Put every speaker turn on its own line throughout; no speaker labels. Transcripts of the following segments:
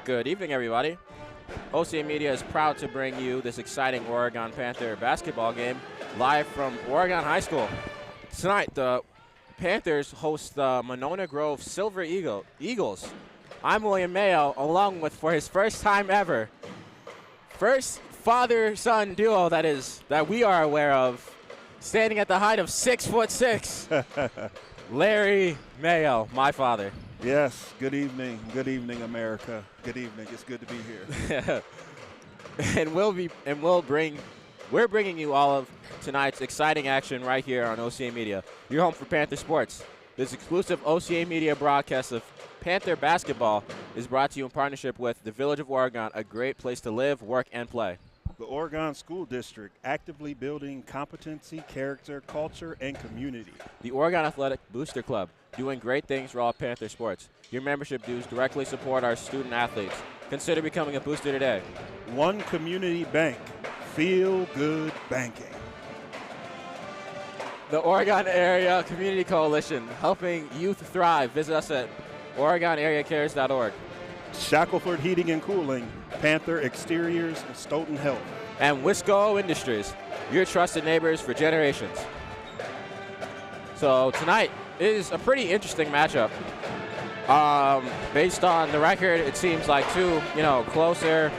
Good evening, everybody. OCA Media is proud to bring you this exciting Oregon Panther basketball game live from Oregon High School. Tonight, the Panthers host the Monona Grove Silver Eagles. I'm William Mayo, along with, for his first time ever, first father-son duo that we are aware of, standing at the height of 6'6", Larry Mayo, my father.
Yes, good evening, America. Good evening. It's good to be here.
We're bringing you all of tonight's exciting action right here on OCA Media. Your home for Panther sports. This exclusive OCA Media broadcast of Panther basketball is brought to you in partnership with the Village of Oregon, a great place to live, work, and play.
The Oregon School District, actively building competency, character, culture, and community.
The Oregon Athletic Booster Club, doing great things for all Panther sports. Your membership dues directly support our student athletes. Consider becoming a booster today.
One Community Bank, feel good banking.
The Oregon Area Community Coalition, helping youth thrive. Visit us at OregonAreaCares.org.
Shackelford Heating and Cooling, Panther Exteriors, Stoughton Health.
And Wisco Industries, your trusted neighbors for generations. So tonight is a pretty interesting matchup. Based on the record, it seems like two, closer,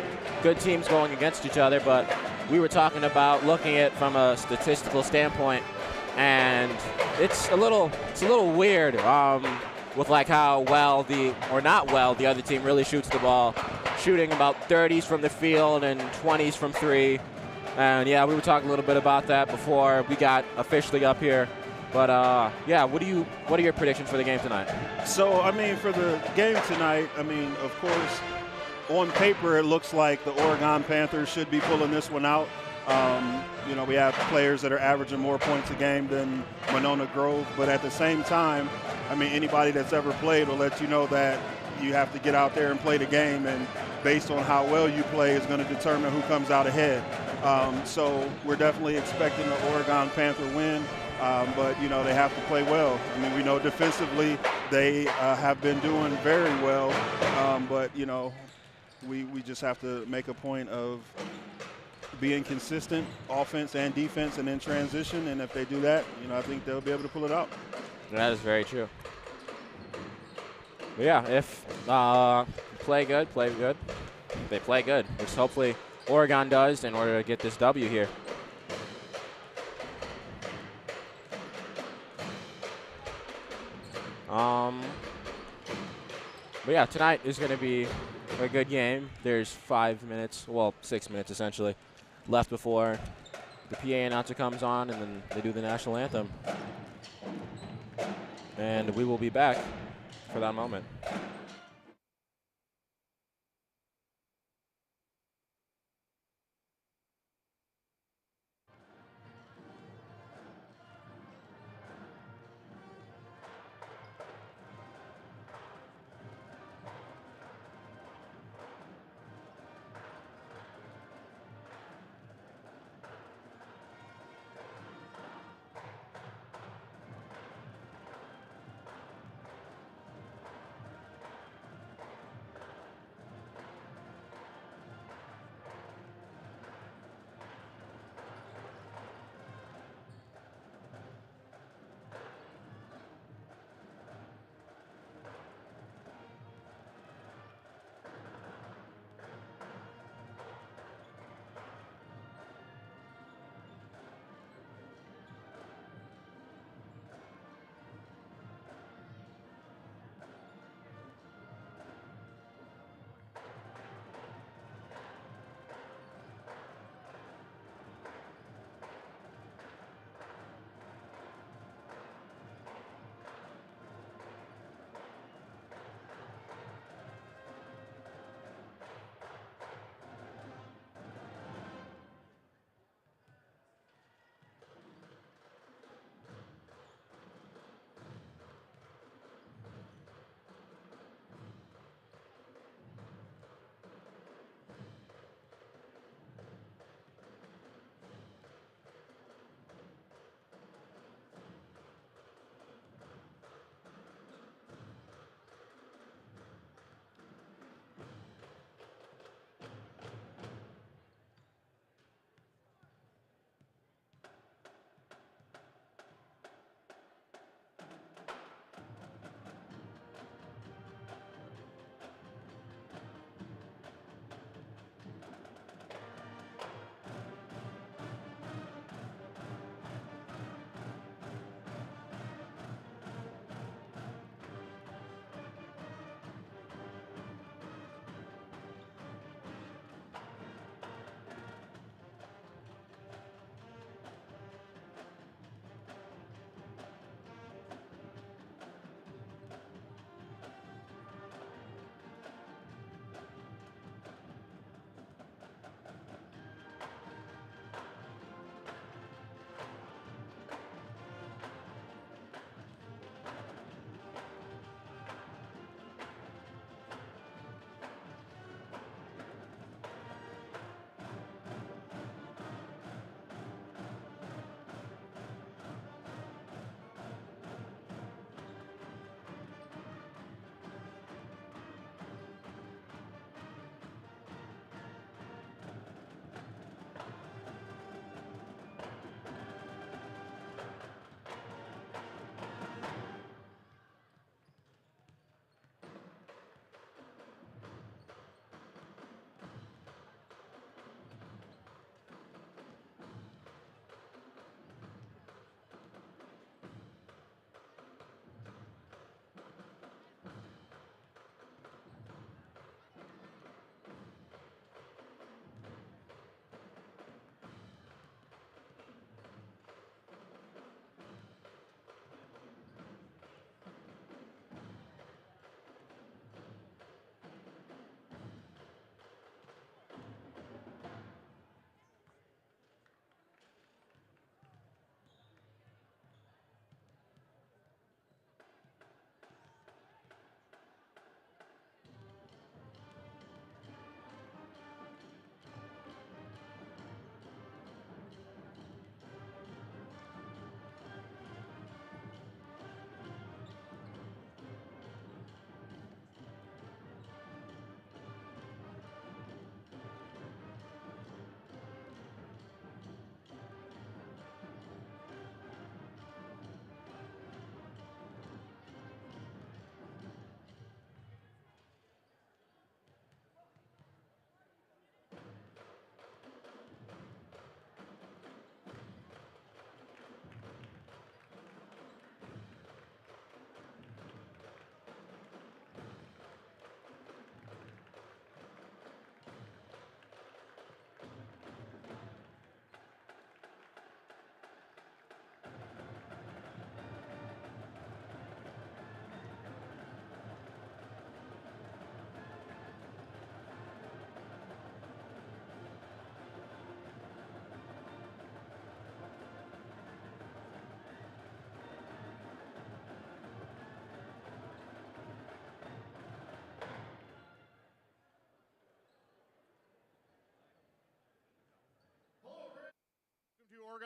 good teams going against each other, but we were talking about looking at it from a statistical standpoint, and it's a little weird with like how the other team really shoots the ball, shooting about 30s from the field and 20s from three. And yeah, we were talking a little bit about that before we got officially up here. But what are your predictions for the game tonight?
So, for the game tonight, of course, on paper it looks like the Oregon Panthers should be pulling this one out. We have players that are averaging more points a game than Monona Grove, but at the same time, anybody that's ever played will let you know that you have to get out there and play the game, and based on how well you play is going to determine who comes out ahead. So we're definitely expecting the Oregon Panther win, but they have to play well. We know defensively they have been doing very well, but we just have to make a point of being consistent, offense and defense, and in transition. And if they do that, I think they'll be able to pull it out.
That is very true. But yeah, if play good. They play good, which hopefully Oregon does in order to get this W here. But yeah, tonight is going to be a good game. There's 6 minutes essentially, left before the PA announcer comes on, and then they do the national anthem. And we will be back for that moment.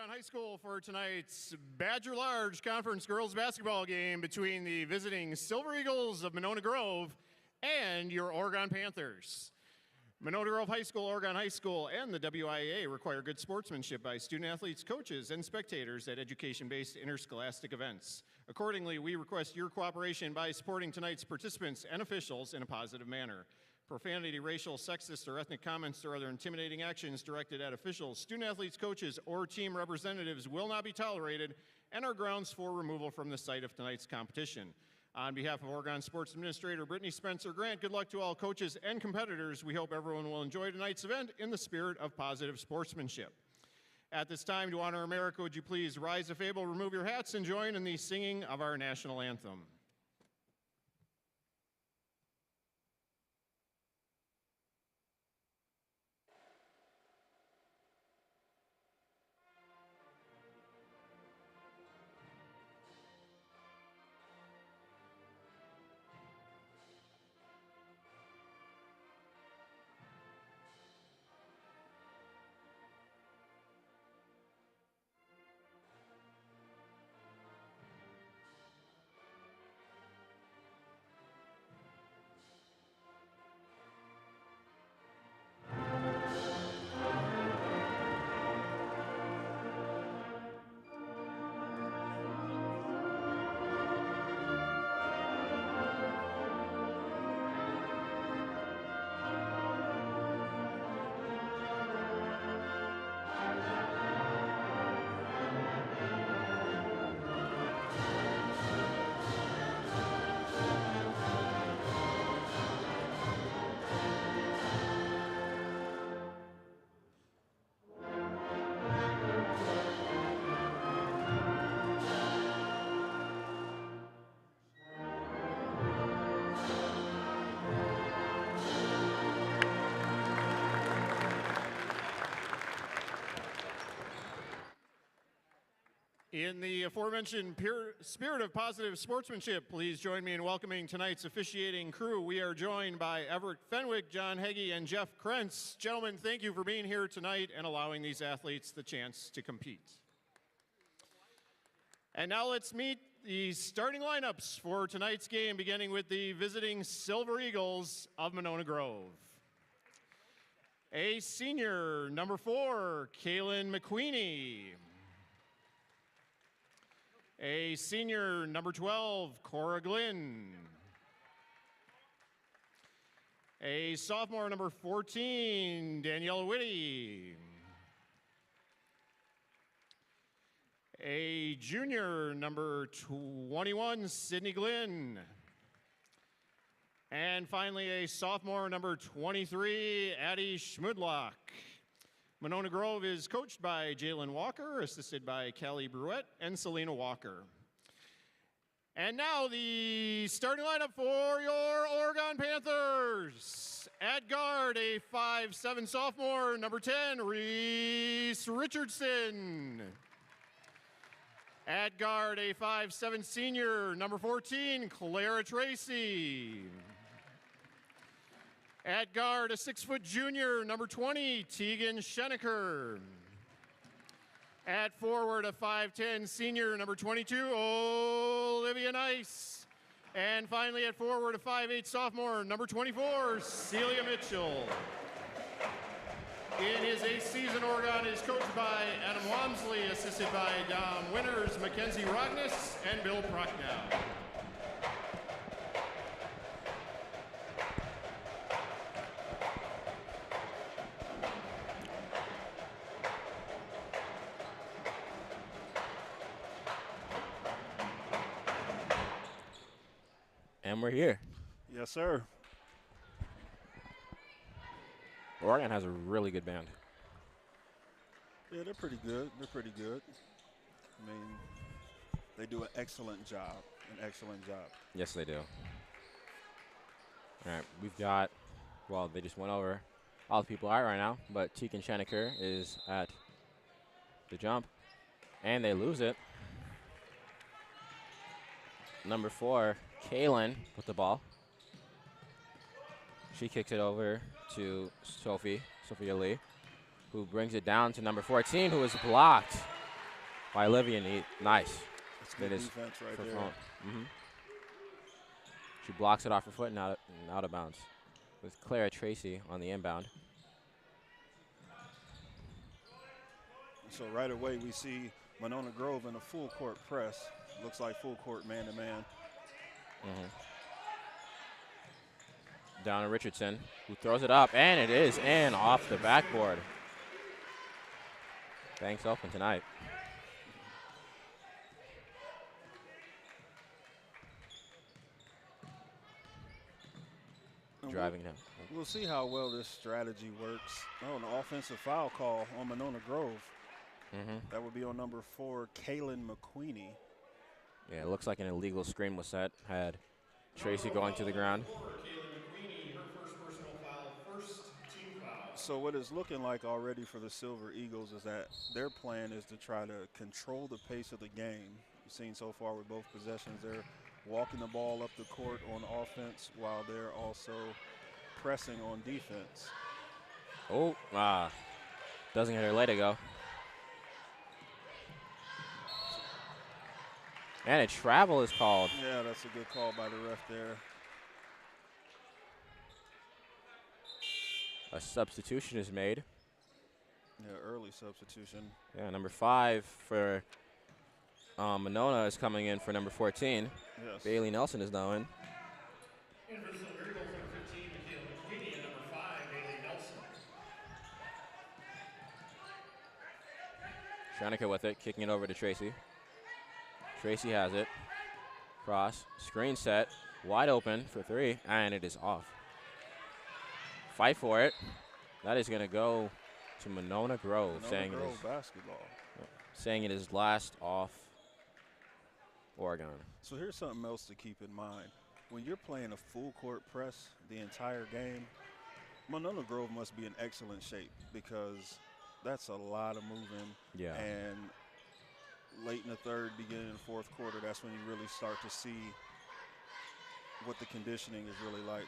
Oregon High School for tonight's Badger Large Conference girls basketball game between the visiting Silver Eagles of Monona Grove and your Oregon Panthers. Monona Grove High School, Oregon High School, and the WIAA require good sportsmanship by student athletes, coaches, and spectators at education-based interscholastic events. Accordingly, we request your cooperation by supporting tonight's participants and officials in a positive manner. Profanity, racial, sexist, or ethnic comments or other intimidating actions directed at officials, student athletes, coaches, or team representatives will not be tolerated and are grounds for removal from the site of tonight's competition. On behalf of Oregon Sports Administrator Brittany Spencer Grant, good luck to all coaches and competitors. We hope everyone will enjoy tonight's event in the spirit of positive sportsmanship. At this time, to honor America, would you please rise if able, remove your hats, and join in the singing of our national anthem. In the aforementioned spirit of positive sportsmanship, please join me in welcoming tonight's officiating crew. We are joined by Everett Fenwick, John Heggie, and Jeff Krentz. Gentlemen, thank you for being here tonight and allowing these athletes the chance to compete. And now let's meet the starting lineups for tonight's game, beginning with the visiting Silver Eagles of Monona Grove. A senior, number 4, Kaylin McQueenie. A senior, number 12, Cora Glynn. A sophomore, number 14, Danielle Whitty. A junior, number 21, Sydney Glynn. And finally, a sophomore, number 23, Addie Schmudlock. Monona Grove is coached by Jalen Walker, assisted by Callie Bruette and Selena Walker. And now the starting lineup for your Oregon Panthers. At guard, a 5'7" sophomore, number 10, Reese Richardson. At guard, a 5'7" senior, number 14, Clara Tracy. At guard, a 6' junior, number 20, Tegan Schenecker. At forward, a 5'10" senior, number 22, Olivia Nice. And finally at forward, a 5'8" sophomore, number 24, Celia Mitchell. In his 8th season, Oregon is coached by Adam Walmsley, assisted by Dom Winters, Mackenzie Rognes, and Bill Prochnow.
And we're here.
Yes, sir.
Oregon has a really good band.
Yeah, they're pretty good. They're pretty good. I mean, they do an excellent job. An excellent job.
Yes, they do. All right, we've got, well, they just went over all the people out right now, but Tegan Schenecker is at the jump, and they lose it. Number 4, Kaylin with the ball. She kicks it over to Sophia Lee, who brings it down to number 14, who is blocked by Olivia Neat. Nice.
That's good defense right there.
She blocks it off her foot and out of bounds. With Clara Tracy on the inbound.
So right away we see Monona Grove in a full court press. Looks like full court man-to-man.
Down to Richardson, who throws it up, and it is in off the backboard. Banks open tonight. Driving now.
We'll see how well this strategy works. Oh, an offensive foul call on Monona Grove. That would be on number 4, Kaylin McQueenie.
Yeah, it looks like an illegal screen was set. Had Tracy going to the ground.
So what it's looking like already for the Silver Eagles is that their plan is to try to control the pace of the game. You've seen so far with both possessions, they're walking the ball up the court on offense while they're also pressing on defense.
Oh, doesn't get her leg to go. And a travel is called.
Yeah, that's a good call by the ref there.
A substitution is made.
Yeah, early substitution.
Yeah, number 5 for Monona is coming in for number 14.
Yes.
Bailey Nelson is now in.
And for the Silver Eagles, number 15, Michaela McQueenie, and number 5, Bailey Nelson.
Shanika with it, kicking it over to Tracy. Tracy has it. Cross, screen set, wide open for 3, and it is off. Fight for it. That is going to go to Monona Grove, saying it is last off Oregon.
So here's something else to keep in mind. When you're playing a full court press the entire game, Monona Grove must be in excellent shape because that's a lot of moving.
Yeah.
And late in the third, beginning in the fourth quarter, that's when you really start to see what the conditioning is really like.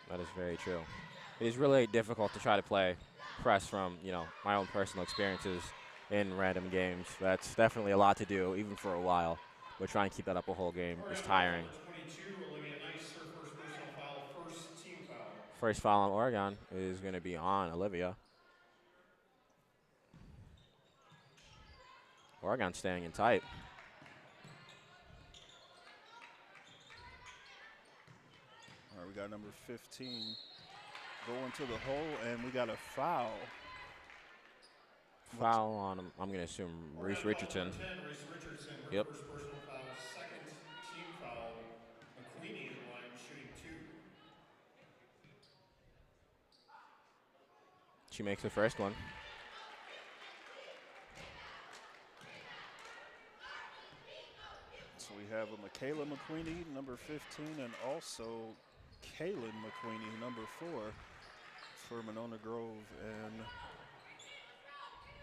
That is very true. It is really difficult to try to play press from, my own personal experiences in random games. That's definitely a lot to do, even for a while. But trying to keep that up a whole game is tiring.
22, Olivia Nice, her first personal foul, first team foul.
First foul on Oregon is going to be on Olivia. Oregon staying in tight.
All right, we got number 15 going to the hole, and we got a foul.
Foul on, I'm going to assume, Reese Richardson.
10, Reese Richardson, her
Yep.
first personal foul, second team foul. McQueenie in the line shooting 2.
She makes the first one.
So we have a Michaela McQueenie, number 15, and also Kaylin McQueenie, number 4, for Monona Grove. And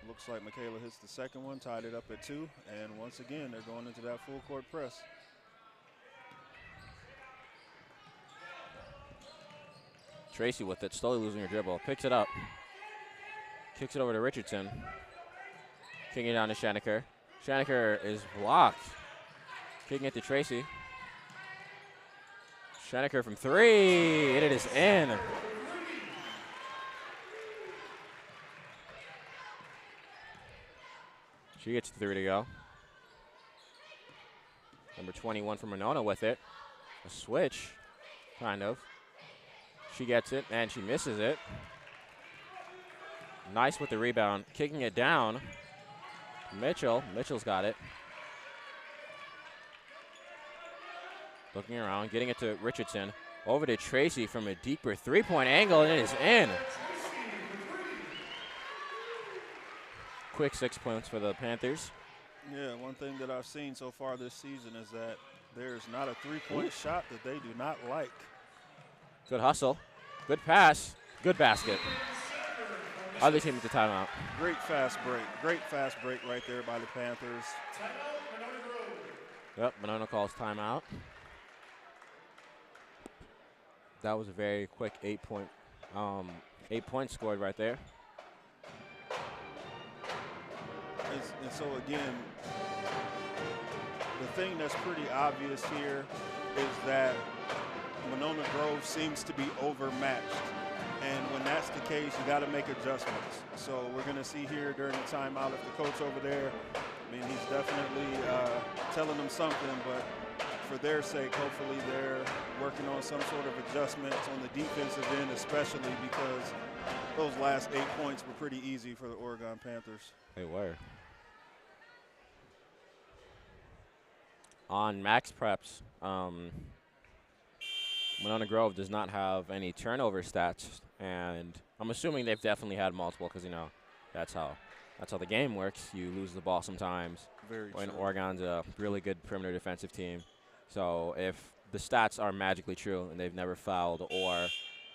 looks like Michaela hits the second one, tied it up at 2. And once again, they're going into that full court press.
Tracy with it, slowly losing her dribble. Picks it up. Kicks it over to Richardson. Kicking it down to Shaneker. Shaneker is blocked. Kicking it to Tracy. Shaneker from 3, and it is in. She gets 3 to go. Number 21 from Monona with it. A switch, kind of. She gets it, and she misses it. Nice with the rebound. Kicking it down. Mitchell's got it. Looking around, getting it to Richardson. Over to Tracy from a deeper 3-point angle, and it is in. Quick 6 points for the Panthers.
Yeah, one thing that I've seen so far this season is that there's not a 3-point shot that they do not like.
Good hustle. Good pass. Good basket. Other team at the timeout.
Great fast break. Great fast break right there by the Panthers.
Timeout, Monona Grove.
Yep, Monona calls timeout. That was a very quick 8 points scored right there.
And so, again, the thing that's pretty obvious here is that Monona Grove seems to be overmatched. And when that's the case, you got to make adjustments. So we're going to see here during the timeout if the coach over there, I mean, he's definitely telling them something, but for their sake, hopefully they're working on some sort of adjustments on the defensive end, especially because those last 8 points were pretty easy for the Oregon Panthers.
They were. On max preps, Monona Grove does not have any turnover stats, and I'm assuming they've definitely had multiple because, you know, that's how the game works. You lose the ball sometimes.
Very
when
true.
Oregon's a really good perimeter defensive team. So if the stats are magically true and they've never fouled or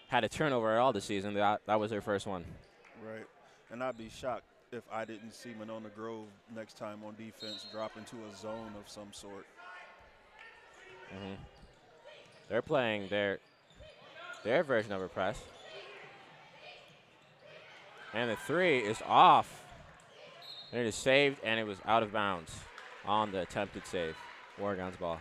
had a turnover at all this season, that was their first one.
Right. And I'd be shocked if I didn't see Monona Grove next time on defense drop into a zone of some sort.
Mm-hmm. They're playing their version of a press. And the three is off. And it is saved, and it was out of bounds on the attempted save. Oregon's ball.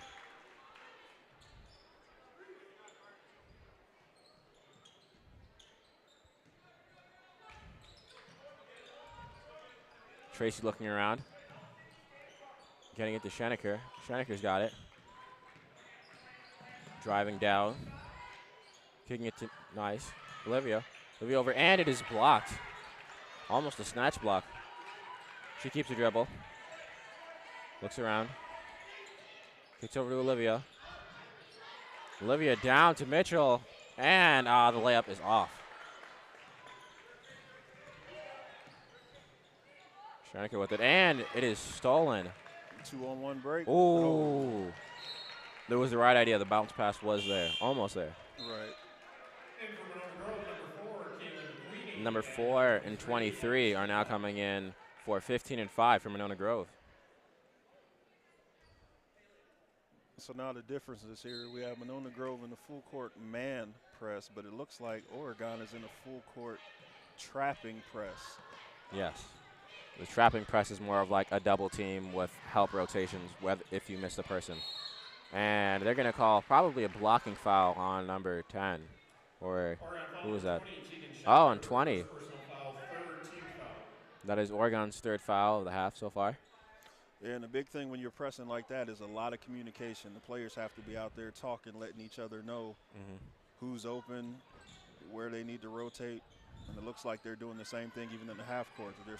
Tracy looking around. Getting it to Schenecker. Schenecker's got it. Driving down. Kicking it to, nice. Olivia over, and it is blocked. Almost a snatch block. She keeps the dribble. Looks around. Kicks over to Olivia. Olivia down to Mitchell, and the layup is off. Schenecker with it, and it is stolen.
2-on-1 break.
Ooh. That was the right idea. The bounce pass was there. Almost there.
Right.
Number 4 and 23 are now coming in for 15 and 5 for Monona Grove.
So now the difference is here. We have Monona Grove in the full court man press, but it looks like Oregon is in a full court trapping press.
Yes. The trapping press is more of like a double team with help rotations if you miss the person. And they're going to call probably a blocking foul on number 10. Or who was that? Oh, and 20. That is Oregon's third foul of the half so far.
Yeah, and the big thing when you're pressing like that is a lot of communication. The players have to be out there talking, letting each other know who's open, where they need to rotate. And it looks like they're doing the same thing even in the half court. They're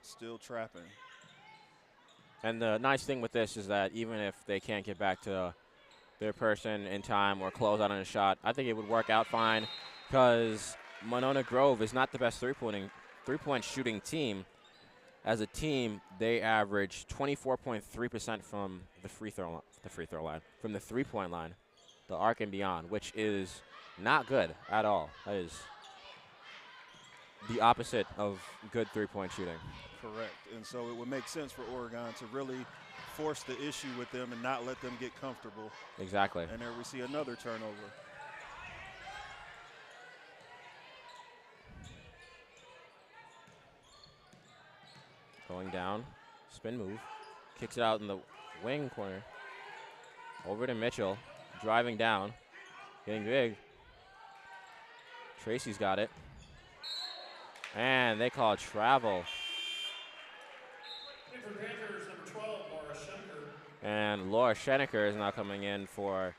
still trapping.
And the nice thing with this is that even if they can't get back to their person in time or close out on a shot, I think it would work out fine because Monona Grove is not the best three-point shooting team. As a team, they average 24.3% from the free throw line, from the three-point line, the arc and beyond, which is not good at all. That is the opposite of good three-point shooting.
Correct. And so it would make sense for Oregon to really force the issue with them and not let them get comfortable.
Exactly.
And there we see another turnover.
Going down, spin move, kicks it out in the wing corner. Over to Mitchell, driving down, getting big. Tracy's got it. And they call it travel. And Laura Schenecker is now coming in for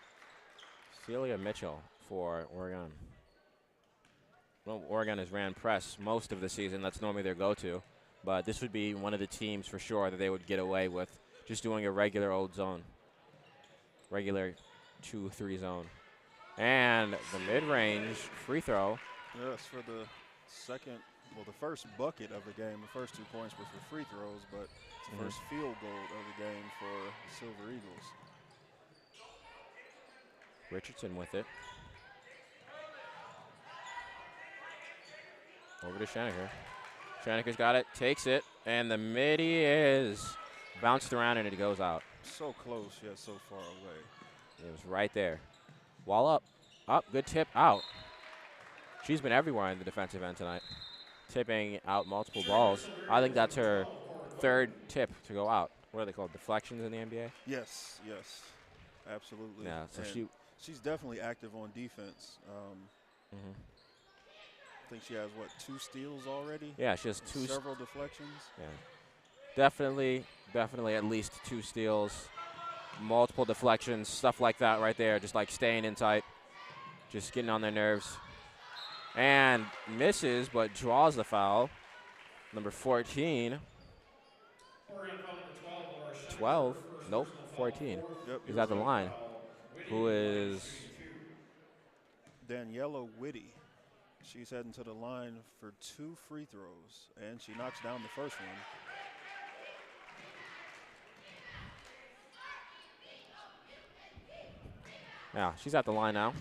Celia Mitchell for Oregon. Well, Oregon has ran press most of the season. That's normally their go-to. But this would be one of the teams for sure that they would get away with just doing a regular old zone. Regular 2-3 zone. And the mid-range free throw.
Yes, for the first bucket of the game. The first 2 points were for free throws, but it's the first field goal of the game for the Silver Eagles.
Richardson with it. Over to Schenecker. Schenecker's got it, takes it, and the midi is bounced around and it goes out.
So close, yet so far away.
It was right there. Wall up, good tip, out. She's been everywhere in the defensive end tonight. tipping out multiple balls. I think that's her third tip to go out. What are they called? Deflections in the NBA?
Yes, yes, absolutely.
Yeah, so
and she's definitely active on defense. I think she has, what, 2 steals already?
Yeah, she has 2.
Several deflections.
Yeah. Definitely at least 2 steals, multiple deflections, stuff like that right there, just like staying in tight, just getting on their nerves. And misses, but draws the foul. Number 14. 12? Nope, 14.
Yep,
Is at the line. Who is
Daniela Whitty. She's heading to the line for 2 free throws, and she knocks down the first one.
Yeah, she's at the line now.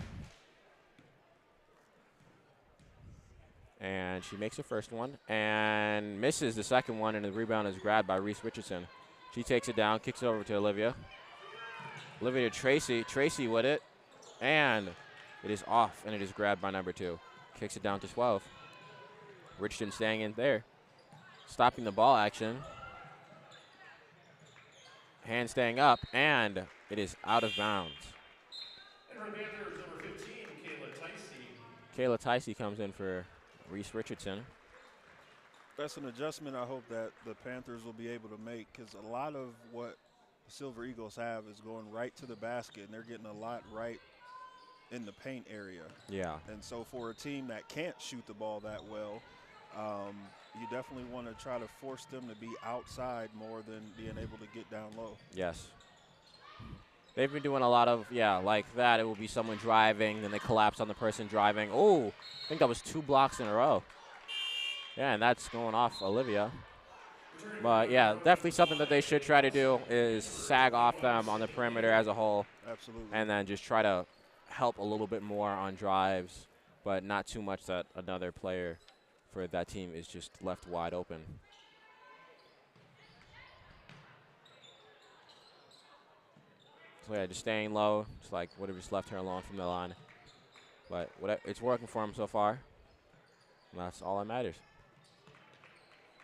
And she makes the first one and misses the second one, and the rebound is grabbed by Reese Richardson. She takes it down, kicks it over to Olivia. Olivia to Tracy. Tracy with it, and it is off, and it is grabbed by number 2. Kicks it down to 12. Richardson staying in there, stopping the ball action. Hand staying up, and it is out of bounds. Kayla Ticey comes in for Reese Richardson.
That's an adjustment I hope that the Panthers will be able to make, because a lot of what the Silver Eagles have is going right to the basket, and they're getting a lot right in the paint area.
Yeah.
And so for a team that can't shoot the ball that well, you definitely want to try to force them to be outside more than being able to get down low.
Yes. They've been doing a lot of, like that. It will be someone driving, then they collapse on the person driving. Oh, I think that was 2 blocks in a row. Yeah, and that's going off Olivia. But, yeah, definitely something that they should try to do is sag off them on the perimeter as a whole.
Absolutely.
And then just try to help a little bit more on drives, but not too much that another player for that team is just left wide open. So, yeah, just staying low. Just like would have just left her alone from the line. But it's working for them so far. And that's all that matters.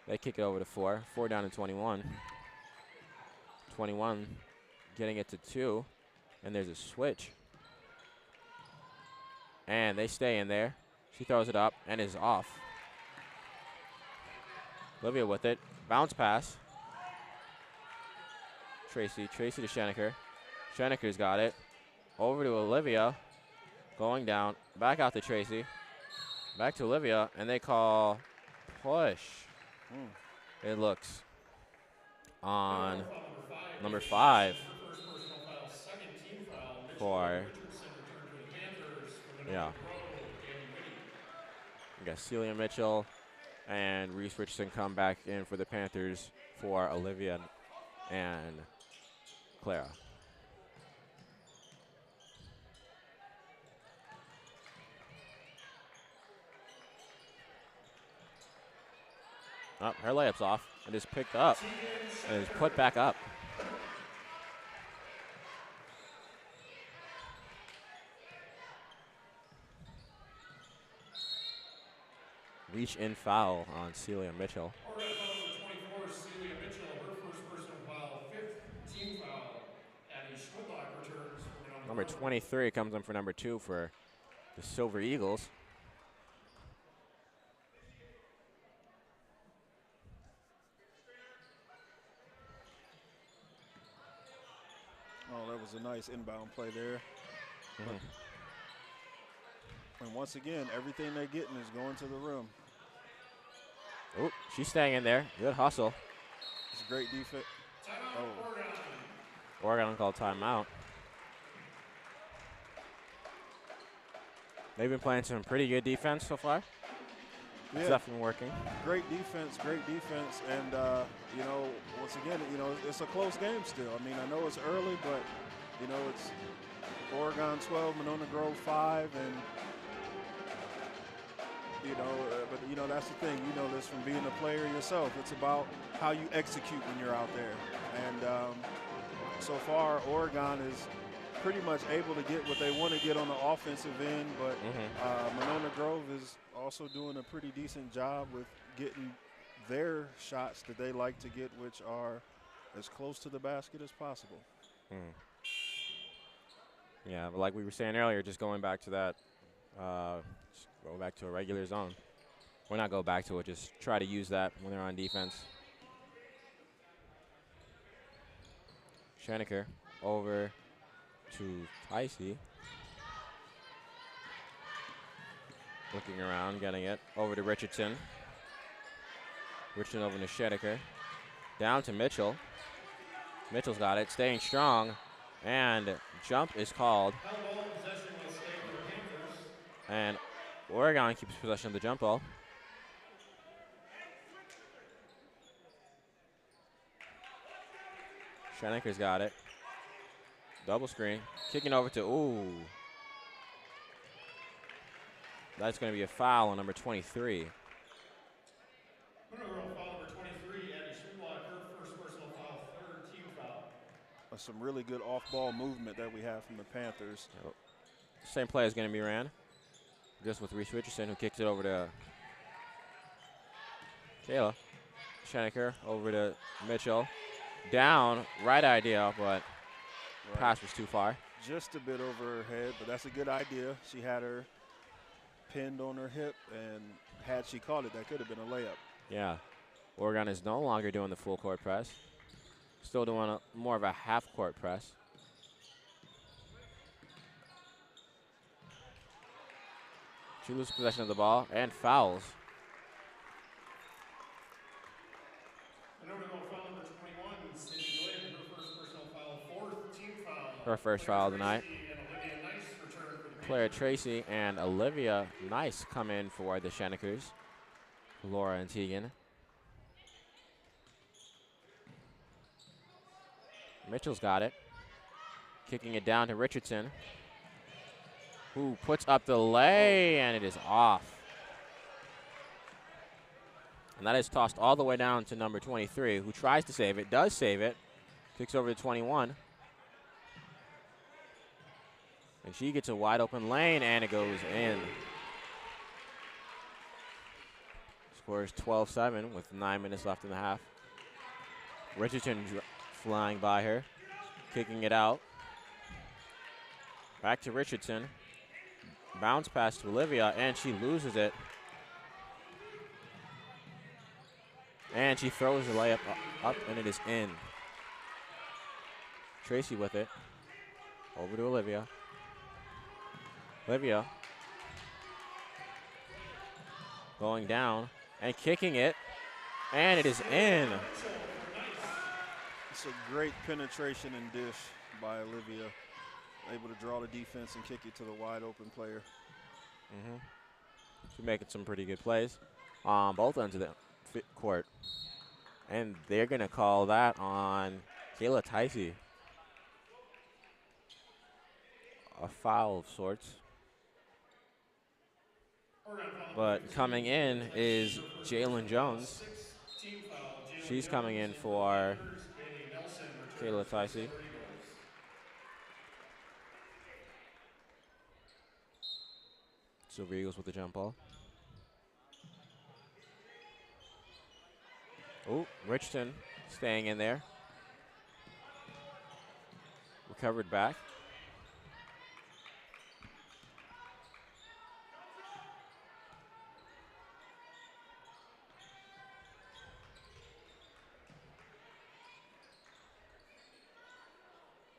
They kick it over to 4. 4 down to 21. 21 getting it to 2. And there's a switch. And they stay in there. She throws it up and is off. Olivia with it. Bounce pass. Tracy to Schenecker. Schenecker's got it. Over to Olivia. Going down. Back out to Tracy. Back to Olivia. And they call push. It looks on number 5 for, we got Celia Mitchell and Reese Richardson come back in for the Panthers for Olivia and Clara. Oh, her layup's off. It is picked up and is put back up. Reach in foul on Celia Mitchell.
Oregon number 24, Celia Mitchell, her first personal foul, 5th team foul. Abby Schmidlock returns for
Number 23 comes in for number 2 for the Silver Eagles.
Oh, that was a nice inbound play there. And once again, everything they're getting is going to the rim.
Oh, she's staying in there. Good hustle.
It's a great defense. Oh.
Oregon called timeout. They've been playing some pretty good defense so far. It's definitely working.
Great defense, and you know, once again, you know, it's a close game still. I mean, I know it's early, but you know, it's Oregon 12, Monona Grove 5, and you know, but you know, that's the thing. You know this from being a player yourself. It's about how you execute when you're out there, and so far, Oregon is pretty much able to get what they want to get on the offensive end, but Monona Grove is also doing a pretty decent job with getting their shots that they like to get, which are as close to the basket as possible.
Yeah, but like we were saying earlier, just going back to that, just go back to a regular zone. Or not go back to it, just try to use that when they're on defense. Schenecker over to Ticey. Looking around, getting it. Over to Richardson. Richardson over to Schenecker. Down to Mitchell. Mitchell's got it, staying strong. And jump is called. And Oregon keeps possession of the jump ball. Schenecker's got it. Double screen. Kicking over to, ooh. That's going to be a foul on number 23.
Foul number 23, Abby Schmidlock, her first personal foul, third team foul.
Some really good off-ball movement that we have from the Panthers.
Same play is going to be ran. Just with Reese Richardson, who kicks it over to Kayla. Schenecker over to Mitchell. Down, right idea, but pass was too far.
Just a bit over her head, but that's a good idea. She had her pinned on her hip, and had she caught it, that could have been a layup.
Yeah. Oregon is no longer doing the full court press. Still doing more of a half court press. She loses possession of the ball and fouls.
Monona Grove foul number 21, Cindy Lynn, her first personal foul, fourth team foul.
Her first foul of the night.
And Olivia Nice return for the
Claire Tracy and Olivia Nice come in for the Scheneckers. Laura and Tegan. Mitchell's got it. Kicking it down to Richardson, who puts up the lay, and it is off. And that is tossed all the way down to number 23, who tries to save it, does save it. Kicks over to 21. And she gets a wide open lane, and it goes in. Scores 12-7 with 9 minutes left in the half. Richardson flying by her, kicking it out. Back to Richardson. Bounce pass to Olivia, and she loses it. And she throws the layup up, and it is in. Tracy with it. Over to Olivia. Olivia going down and kicking it, and it is in.
It's a great penetration and dish by Olivia. Able to draw the defense and kick it to the wide open player.
She's making some pretty good plays on both ends of the court. And they're going to call that on Kayla Ticey. A foul of sorts. But coming in is Jalen Jones. She's coming in for Kayla Ticey. Silver Eagles with the jump ball. Oh, Richardson staying in there. Recovered back.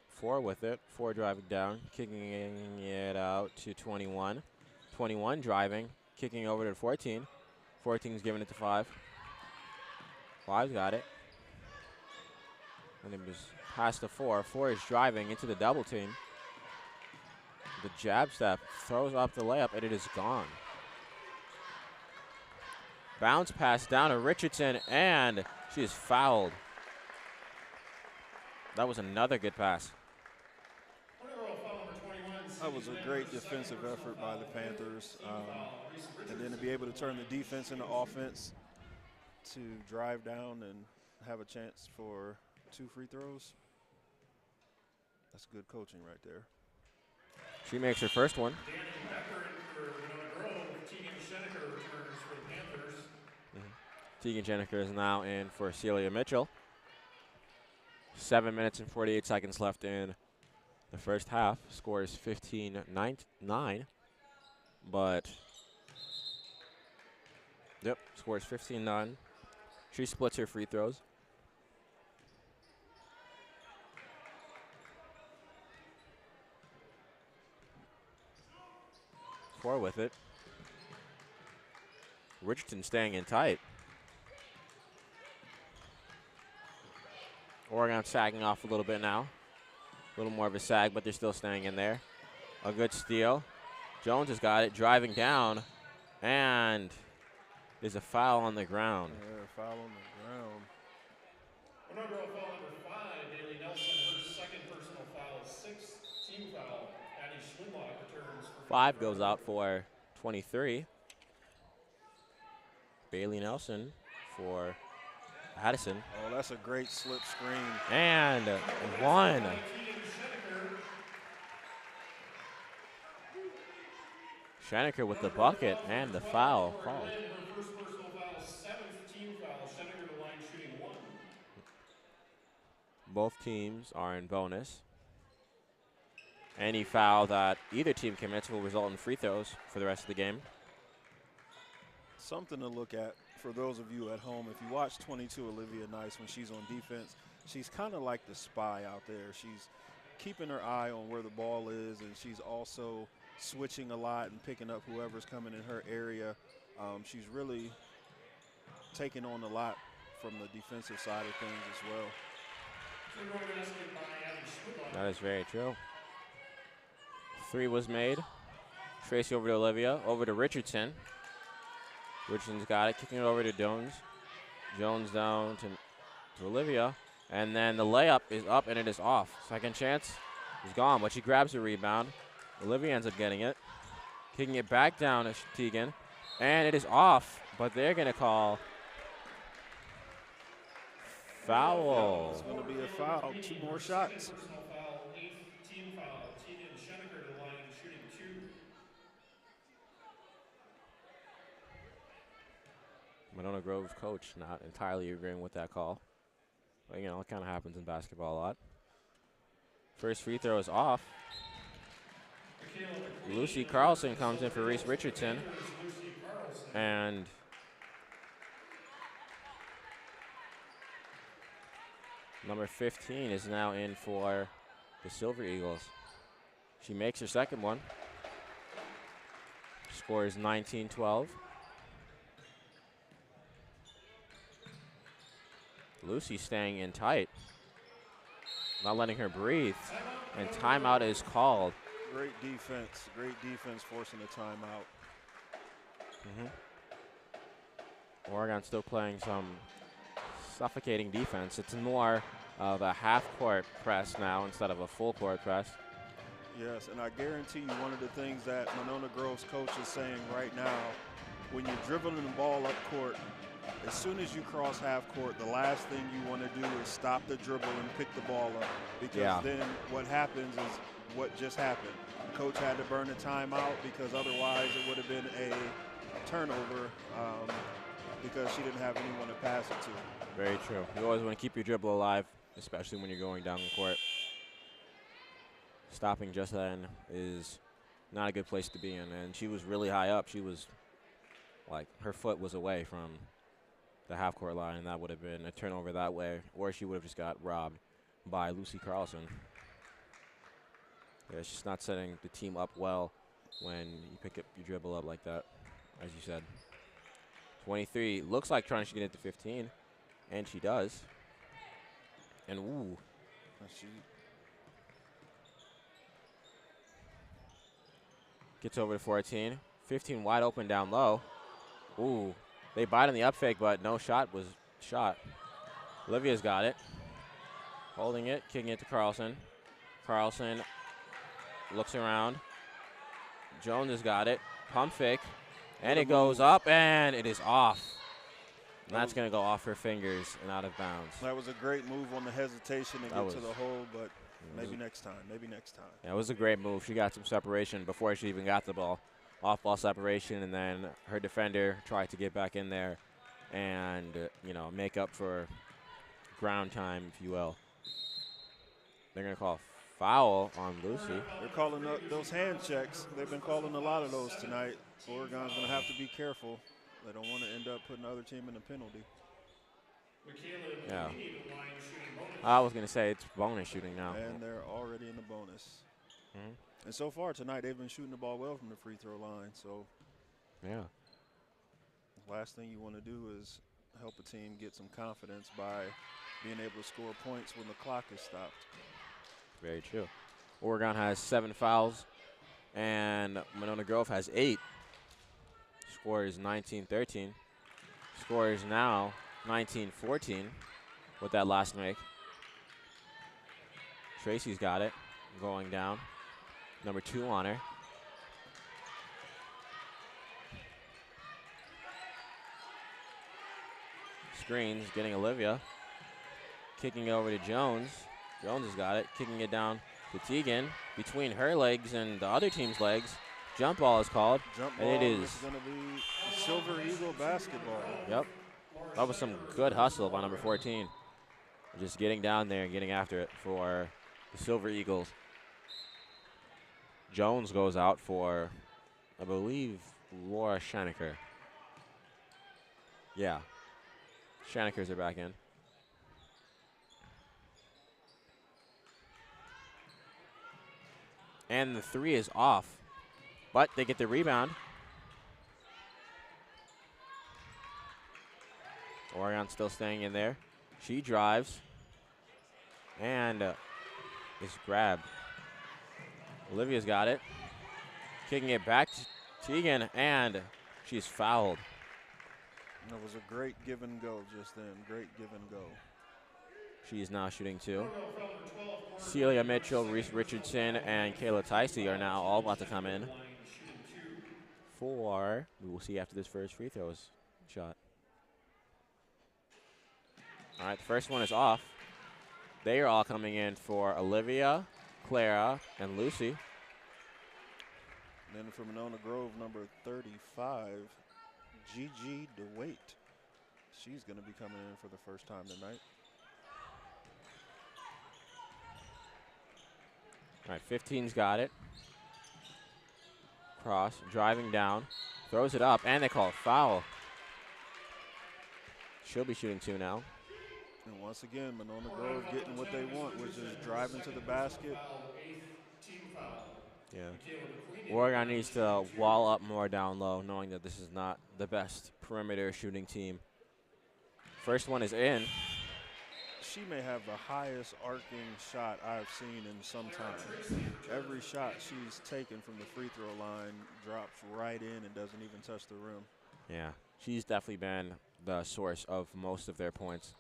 Four with it. Four driving down, kicking it out to 21. 21 driving, kicking over to 14. 14's giving it to 5. 5's got it. And it was past the 4. 4 is driving into the double team. The jab step throws up the layup, and it is gone. Bounce pass down to Richardson, and she is fouled. That was another good pass.
That was a great defensive effort by the Panthers. And then to be able to turn the defense into offense, to drive down and have a chance for 2 free throws. That's good coaching right there.
She makes her first one.
Danny Becker in for Monona Grove. Tegan Schenecker returns for the Panthers.
Tegan Jenniker is now in for Celia Mitchell. 7 minutes and 48 seconds left in the first half. Score is 15-9. But, yep, score is 15-9. She splits her free throws. Four with it. Richardson staying in tight. Oregon sagging off a little bit now. A little more of a sag, but they're still staying in there. A good steal. Jones has got it, driving down, and there's a foul on the ground.
Yeah, foul on the ground.
Monona Grove foul number 5, Bailey Nelson, her second personal foul, 6th team foul. Addie Schwindlock returns for
5 goes out for 23. Bailey Nelson for Addison.
Oh, that's a great slip screen.
And one. Schenecker with the bucket and the foul called.
Her first personal foul, 7th team foul. Schenecker to line shooting 1.
Both teams are in bonus. Any foul that either team commits will result in free throws for the rest of the game.
Something to look at for those of you at home. If you watch 22 Olivia Nice when she's on defense, she's kind of like the spy out there. She's keeping her eye on where the ball is, and she's also switching a lot and picking up whoever's coming in her area. She's really taking on a lot from the defensive side of things as well.
That is very true. 3 was made. Tracy over to Olivia, over to Richardson. Richardson's got it, kicking it over to Jones. Jones down to Olivia. And then the layup is up and it is off. Second chance is gone, but she grabs the rebound. Olivia ends up getting it. Kicking it back down to Tegan. And it is off, but they're going to call foul.
It's going to be a foul. 2 more shots.
Personal foul, 8th team foul. Tegan Schenecker to line shooting 2.
Monona Grove's coach not entirely agreeing with that call. But, you know, it kind of happens in basketball a lot. First free throw is off. Lucy Carlson comes in for Reese Richardson. And number 15 is now in for the Silver Eagles. She makes her second one. Score is 19-12. Lucy staying in tight, not letting her breathe, and timeout is called.
Great defense forcing a timeout.
Oregon still playing some suffocating defense. It's more of a half-court press now instead of a full-court press.
Yes, and I guarantee you one of the things that Monona Grove's coach is saying right now, when you're dribbling the ball up court, as soon as you cross half court, the last thing you want to do is stop the dribble and pick the ball up, because then what happens is what just happened. The coach had to burn a timeout because otherwise it would have been a turnover because she didn't have anyone to pass it to.
Very true. You always want to keep your dribble alive, especially when you're going down the court. Stopping just then is not a good place to be in, and she was really high up. She was like, her foot was away from the half-court line, and that would have been a turnover that way, or she would have just got robbed by Lucy Carlson. Yeah, it's just not setting the team up well when you pick up your dribble up like that, as you said. 23 looks like trying to get it to 15, and she does. And ooh. Gets over to 14. 15 wide open down low. Ooh. They bite on the up fake, but no shot was shot. Olivia's got it. Holding it, kicking it to Carlson. Carlson looks around. Jones has got it. Pump fake. And it goes up, and it is off. And that's going to go off her fingers and out of bounds.
That was a great move on the hesitation to get to the hole, but Maybe next time. Maybe next time.
Yeah, it was a great move. She got some separation before she even got the ball. Off-ball separation, and then her defender tried to get back in there and, make up for ground time, if you will. They're going to call a foul on Lucy.
They're calling up those hand checks. They've been calling a lot of those tonight. Oregon's going to have to be careful. They don't want to end up putting the other team in a penalty.
Yeah. I was going to say it's bonus shooting now.
And they're already in the bonus.
Mm-hmm.
And so far tonight, they've been shooting the ball well from the free throw line. So,
yeah.
The last thing you want to do is help a team get some confidence by being able to score points when the clock is stopped.
Very true. Oregon has 7 fouls, and Monona Grove has 8. Score is 19-13. Score is now 19-14 with that last make. Tracy's got it, going down. Number 2 on her. Screens, getting Olivia. Kicking it over to Jones. Jones has got it, kicking it down to Tegan. Between her legs and the other team's legs. Jump ball is called.
Jump ball
and it is
going to be Silver Eagle basketball.
Yep. That was some good hustle by number 14. Just getting down there and getting after it for the Silver Eagles. Jones goes out for, I believe, Laura Shaneker. Yeah. Shanekers are back in. And the 3 is off, but they get the rebound. Oregon still staying in there. She drives and is grabbed. Olivia's got it. Kicking it back to Tegan, and she's fouled.
That was a great give and go just then. Great give and go.
She's now shooting 2. Celia Mitchell, Reese Richardson, and Kayla Ticey are now all about to come in for, we will see after this first free throws shot. All right, the first one is off. They are all coming in for Olivia, Clara, and Lucy.
And then from Monona Grove, number 35, Gigi DeWaite. She's going to be coming in for the first time tonight.
All right, 15's got it. Cross, driving down, throws it up, and they call a foul. She'll be shooting 2 now.
And once again, Monona Grove getting what they want, which is driving to the basket.
Yeah. Oregon needs to wall up more down low, knowing that this is not the best perimeter shooting team. First one is in.
She may have the highest arcing shot I've seen in some time. Every shot she's taken from the free throw line drops right in and doesn't even touch the rim.
Yeah, she's definitely been the source of most of their points.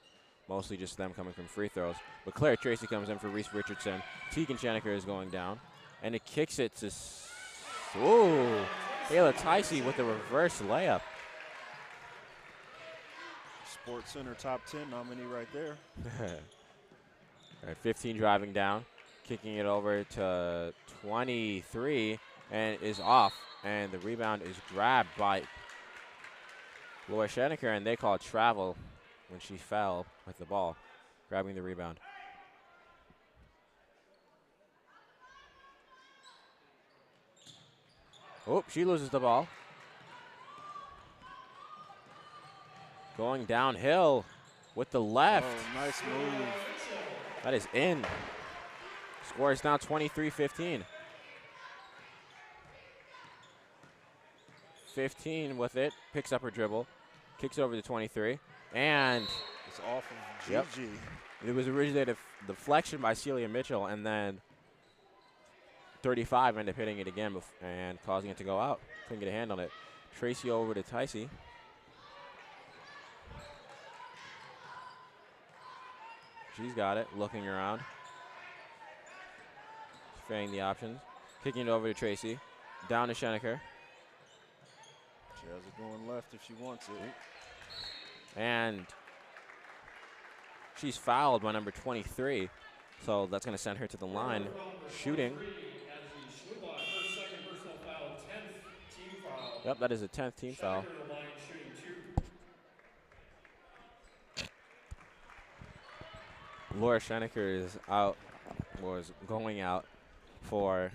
Mostly just them coming from free throws. But Claire Tracy comes in for Reese Richardson. Tegan Shaneker is going down. And it kicks it to, ooh, Kayla Ticey with the reverse layup.
Sports Center top 10 nominee right there.
All right, 15 driving down. Kicking it over to 23 and is off. And the rebound is grabbed by Laura Shaneker, and they call travel when she fell with the ball, grabbing the rebound. Oh, she loses the ball. Going downhill with the left.
Oh, nice move.
That is in. Score is now 23-15. 15 with it, picks up her dribble, kicks over to 23, and
it's off of Gigi.
Yep. It was originally a deflection by Celia Mitchell, and then 35 ended up hitting it again and causing it to go out. Couldn't get a hand on it. Tracy over to Ticey. She's got it, looking around. Surveying the options. Kicking it over to Tracy. Down to Shaneker.
She has it going left if she wants it.
And she's fouled by number 23. So that's going to send her to the line shooting.
Addie Schwindlock, her second personal foul, 10th team foul.
Yep, that is a 10th team foul.
Schenecker to the line shooting 2.
Laura Schenecker is out, was going out for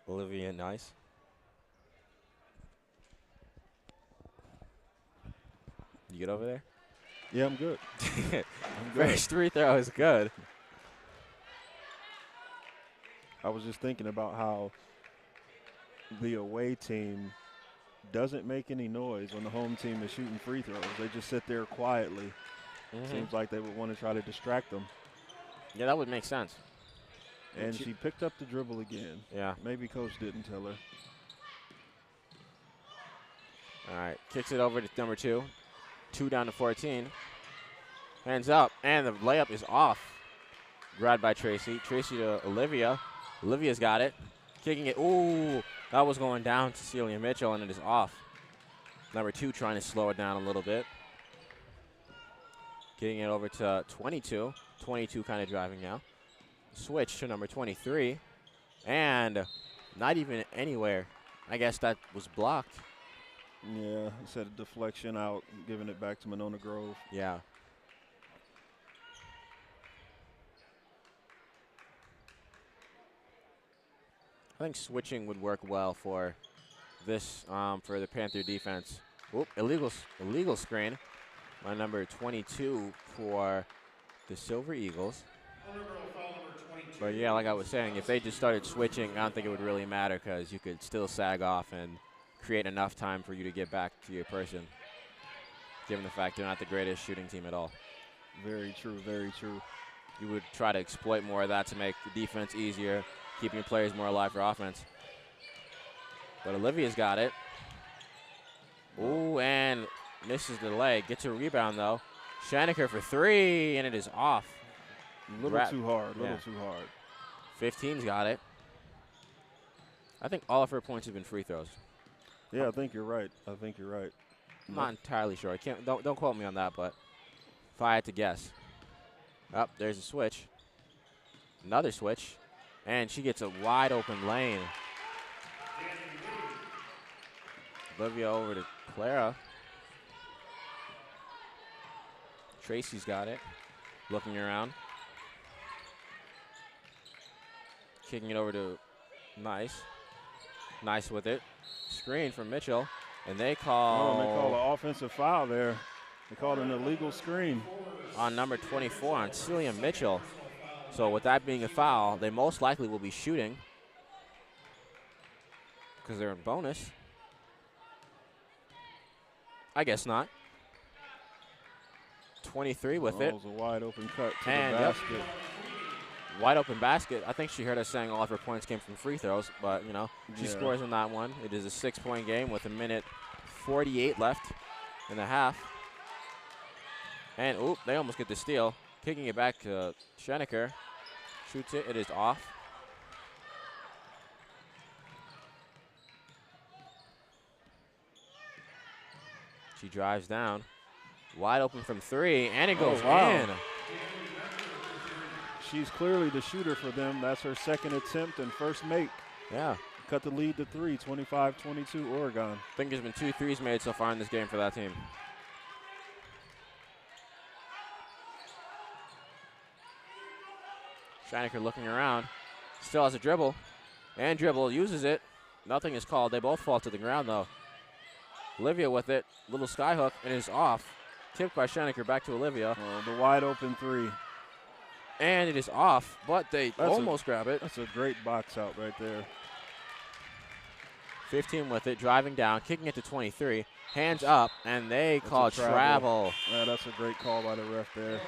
Olivia Nice. You get over there?
Yeah, I'm good.
First free throw is good.
I was just thinking about how the away team doesn't make any noise when the home team is shooting free throws. They just sit there quietly. Seems like they would want to try to distract them.
Yeah, that would make sense.
And she picked up the dribble again.
Yeah.
Maybe coach didn't tell her.
All right, kicks it over to number 2. 2 down to 14. Hands up, and the layup is off. Grabbed by Tracy. Tracy to Olivia. Olivia's got it. Kicking it. Ooh, that was going down to Celia Mitchell, and it is off. Number 2 trying to slow it down a little bit. Getting it over to 22. 22 kind of driving now. Switch to number 23. And not even anywhere. I guess that was blocked.
Yeah, instead of deflection out, giving it back to Monona Grove.
Yeah. I think switching would work well for this, for the Panther defense. Oop, illegal screen by number 22 for the Silver Eagles. But yeah, like I was saying, if they just started switching, I don't think it would really matter because you could still sag off and create enough time for you to get back to your person, given the fact they're not the greatest shooting team at all.
Very true, very true.
You would try to exploit more of that to make the defense easier, keeping your players more alive for offense. But Olivia's got it. Ooh, and misses the leg. Gets a rebound, though. Schenecker for 3, and it is off.
A little too hard, a little too hard.
15's got it. I think all of her points have been free throws.
Yeah, I think you're right. I think you're right.
I'm not entirely sure. I can't. Don't quote me on that, but if I had to guess. Oh, there's a switch. Another switch. And she gets a wide open lane. Olivia over to Clara. Tracy's got it. Looking around. Kicking it over to Nice. Nice with it. Screen from Mitchell. And they call...
Oh, they call an offensive foul there. They called an illegal screen.
On number 24 on Celia Mitchell. So with that being a foul, they most likely will be shooting because they're in bonus. I guess not. 23 with it.
It was a wide open cut to
And
the basket.
Wide open basket. I think she heard us saying all of her points came from free throws, but, you know, she scores on that one. It is a 6-point game with 1:48 left in the half. And, oop, they almost get the steal. Kicking it back to Schenecker. Shoots it. It is off. She drives down. Wide open from 3, and it goes in.
She's clearly the shooter for them. That's her second attempt and first make.
Yeah.
Cut the lead to 3, 25-22 Oregon.
I think there's been 2 threes made so far in this game for that team. Schenecker looking around. Still has a dribble. And dribble, uses it. Nothing is called. They both fall to the ground, though. Olivia with it. Little skyhook, and it is off. Tipped by Schenecker back to Olivia.
The wide open 3.
And it is off, but they almost grab it.
That's a great box out right there.
15 with it, driving down, kicking it to 23. Hands up, and they call travel.
Yeah, that's a great call by the ref there.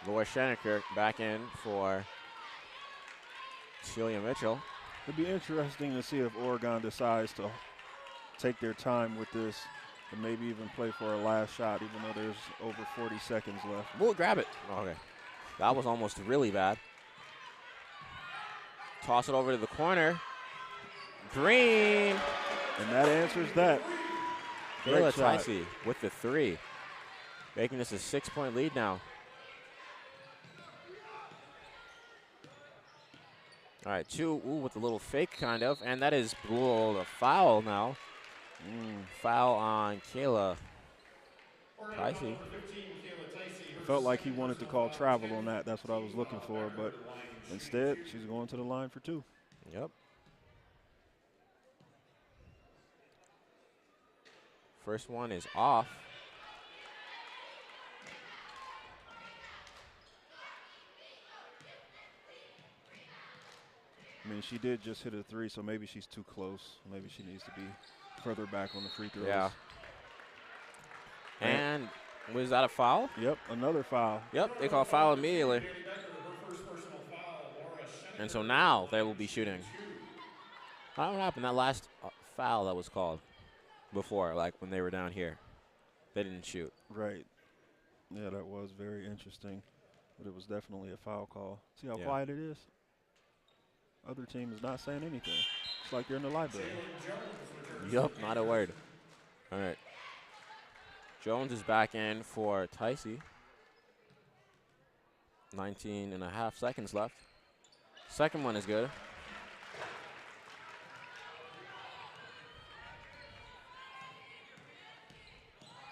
Laura Schenecker back in for Celia Mitchell.
It'd be interesting to see if Oregon decides to take their time with this and maybe even play for a last shot, even though there's over 40 seconds left.
We'll grab it. Okay. That was almost really bad. Toss it over to the corner. Green.
And that answers that.
Kayla Ticey with the 3. Making this a 6-point lead now. All right, 2 with a little fake kind of, and that is a foul now. Foul on Kayla Ticey.
Felt like he wanted to call travel on that. That's what I was looking for, but instead, she's going to the line for 2.
Yep. First one is off.
I mean, she did just hit a 3, so maybe she's too close. Maybe she needs to be further back on the free throws.
Yeah. And was that a foul?
Yep, another foul.
Yep, they call foul immediately. And so now they will be shooting. I don't know what happened. That last foul that was called before, like when they were down here, they didn't shoot.
Right. Yeah, that was very interesting, but it was definitely a foul call. See how quiet it is? Other team is not saying anything. It's like you're in the library.
Yup, not a word. All right. Jones is back in for Ticey. 19.5 seconds left. Second one is good.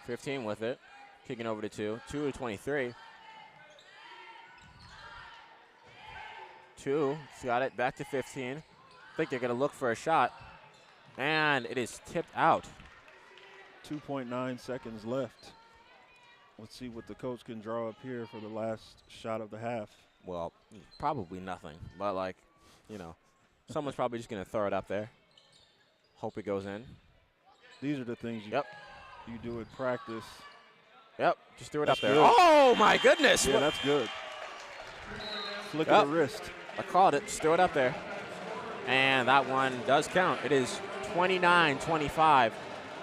$15 with it. Kicking over to 2. 2 to 23. 2. Got it. Back to 15. I think they're going to look for a shot. And it is tipped out.
2.9 seconds left. Let's see what the coach can draw up here for the last shot of the half.
Well, probably nothing. But, like, you know, someone's probably just going to throw it up there. Hope it goes in.
These are the things you do in practice.
Yep, just threw it
That's
up there.
good.
Oh, my goodness.
Yeah, that's good. Flick of the wrist.
I called it. Just threw it up there. And that one does count. It is 29-25.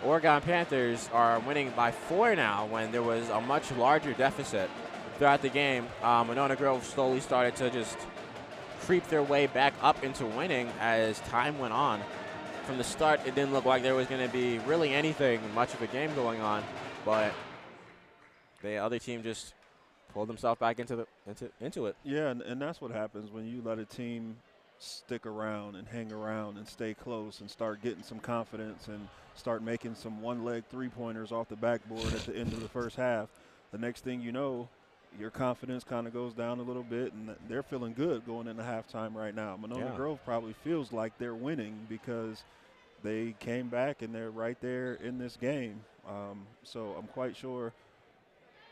Oregon Panthers are winning by 4 now when there was a much larger deficit throughout the game. Monona Grove slowly started to just creep their way back up into winning as time went on. From the start, it didn't look like there was going to be really anything, much of a game going on, but the other team just pulled themselves back into it.
Yeah, and that's what happens when you let a team stick around and hang around and stay close and start getting some confidence and start making some one-leg three-pointers off the backboard at the end of the first half. The next thing you know, your confidence kind of goes down a little bit, and they're feeling good going into halftime right now. Monona Grove probably feels like they're winning because they came back and they're right there in this game. So I'm quite sure,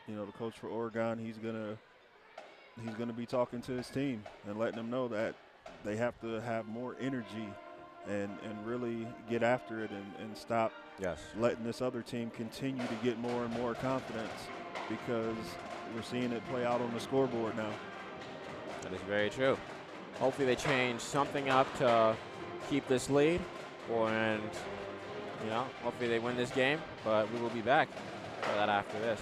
you know, the coach for Oregon, he's gonna be talking to his team and letting them know that they have to have more energy and really get after it and stop letting this other team continue to get more and more confidence, because we're seeing it play out on the scoreboard now.
That is very true. Hopefully they change something up to keep this lead, and you know, hopefully they win this game. But we will be back for that after this.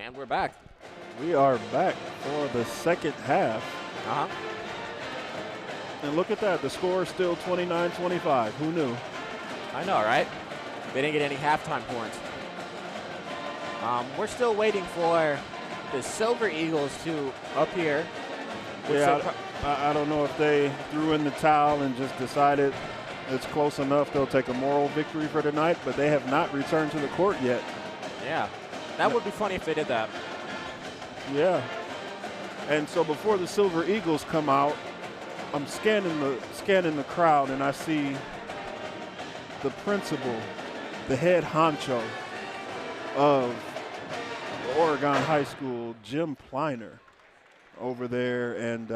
And we're back.
We are back for the second half.
Uh-huh.
And look at that. The score is still 29-25. Who knew?
I know, right? They didn't get any halftime points. We're still waiting for the Silver Eagles to appear.
Yeah, I don't know if they threw in the towel and just decided it's close enough they'll take a moral victory for tonight, but they have not returned to the court yet.
Yeah, that would be funny if they did that.
Yeah. And so before the Silver Eagles come out, I'm scanning the crowd, and I see the principal, the head honcho of Oregon High School, Jim Pliner, over there. And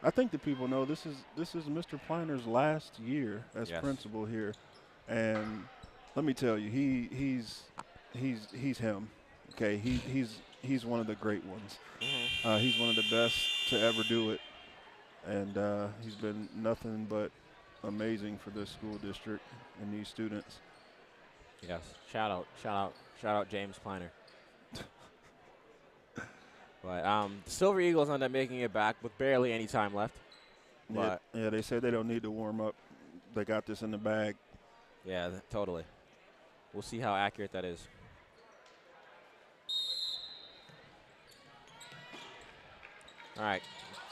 I think the people know this is Mr. Pliner's last year as principal here. And let me tell you, he's him. Okay, he's one of the great ones.
Mm-hmm.
He's one of the best to ever do it, and he's been nothing but amazing for this school district and these students.
Yes, shout out James Pliner. But the Silver Eagles end up making it back with barely any time left. But
Yeah, they said they don't need to warm up. They got this in the bag.
Yeah, totally. We'll see how accurate that is. All right,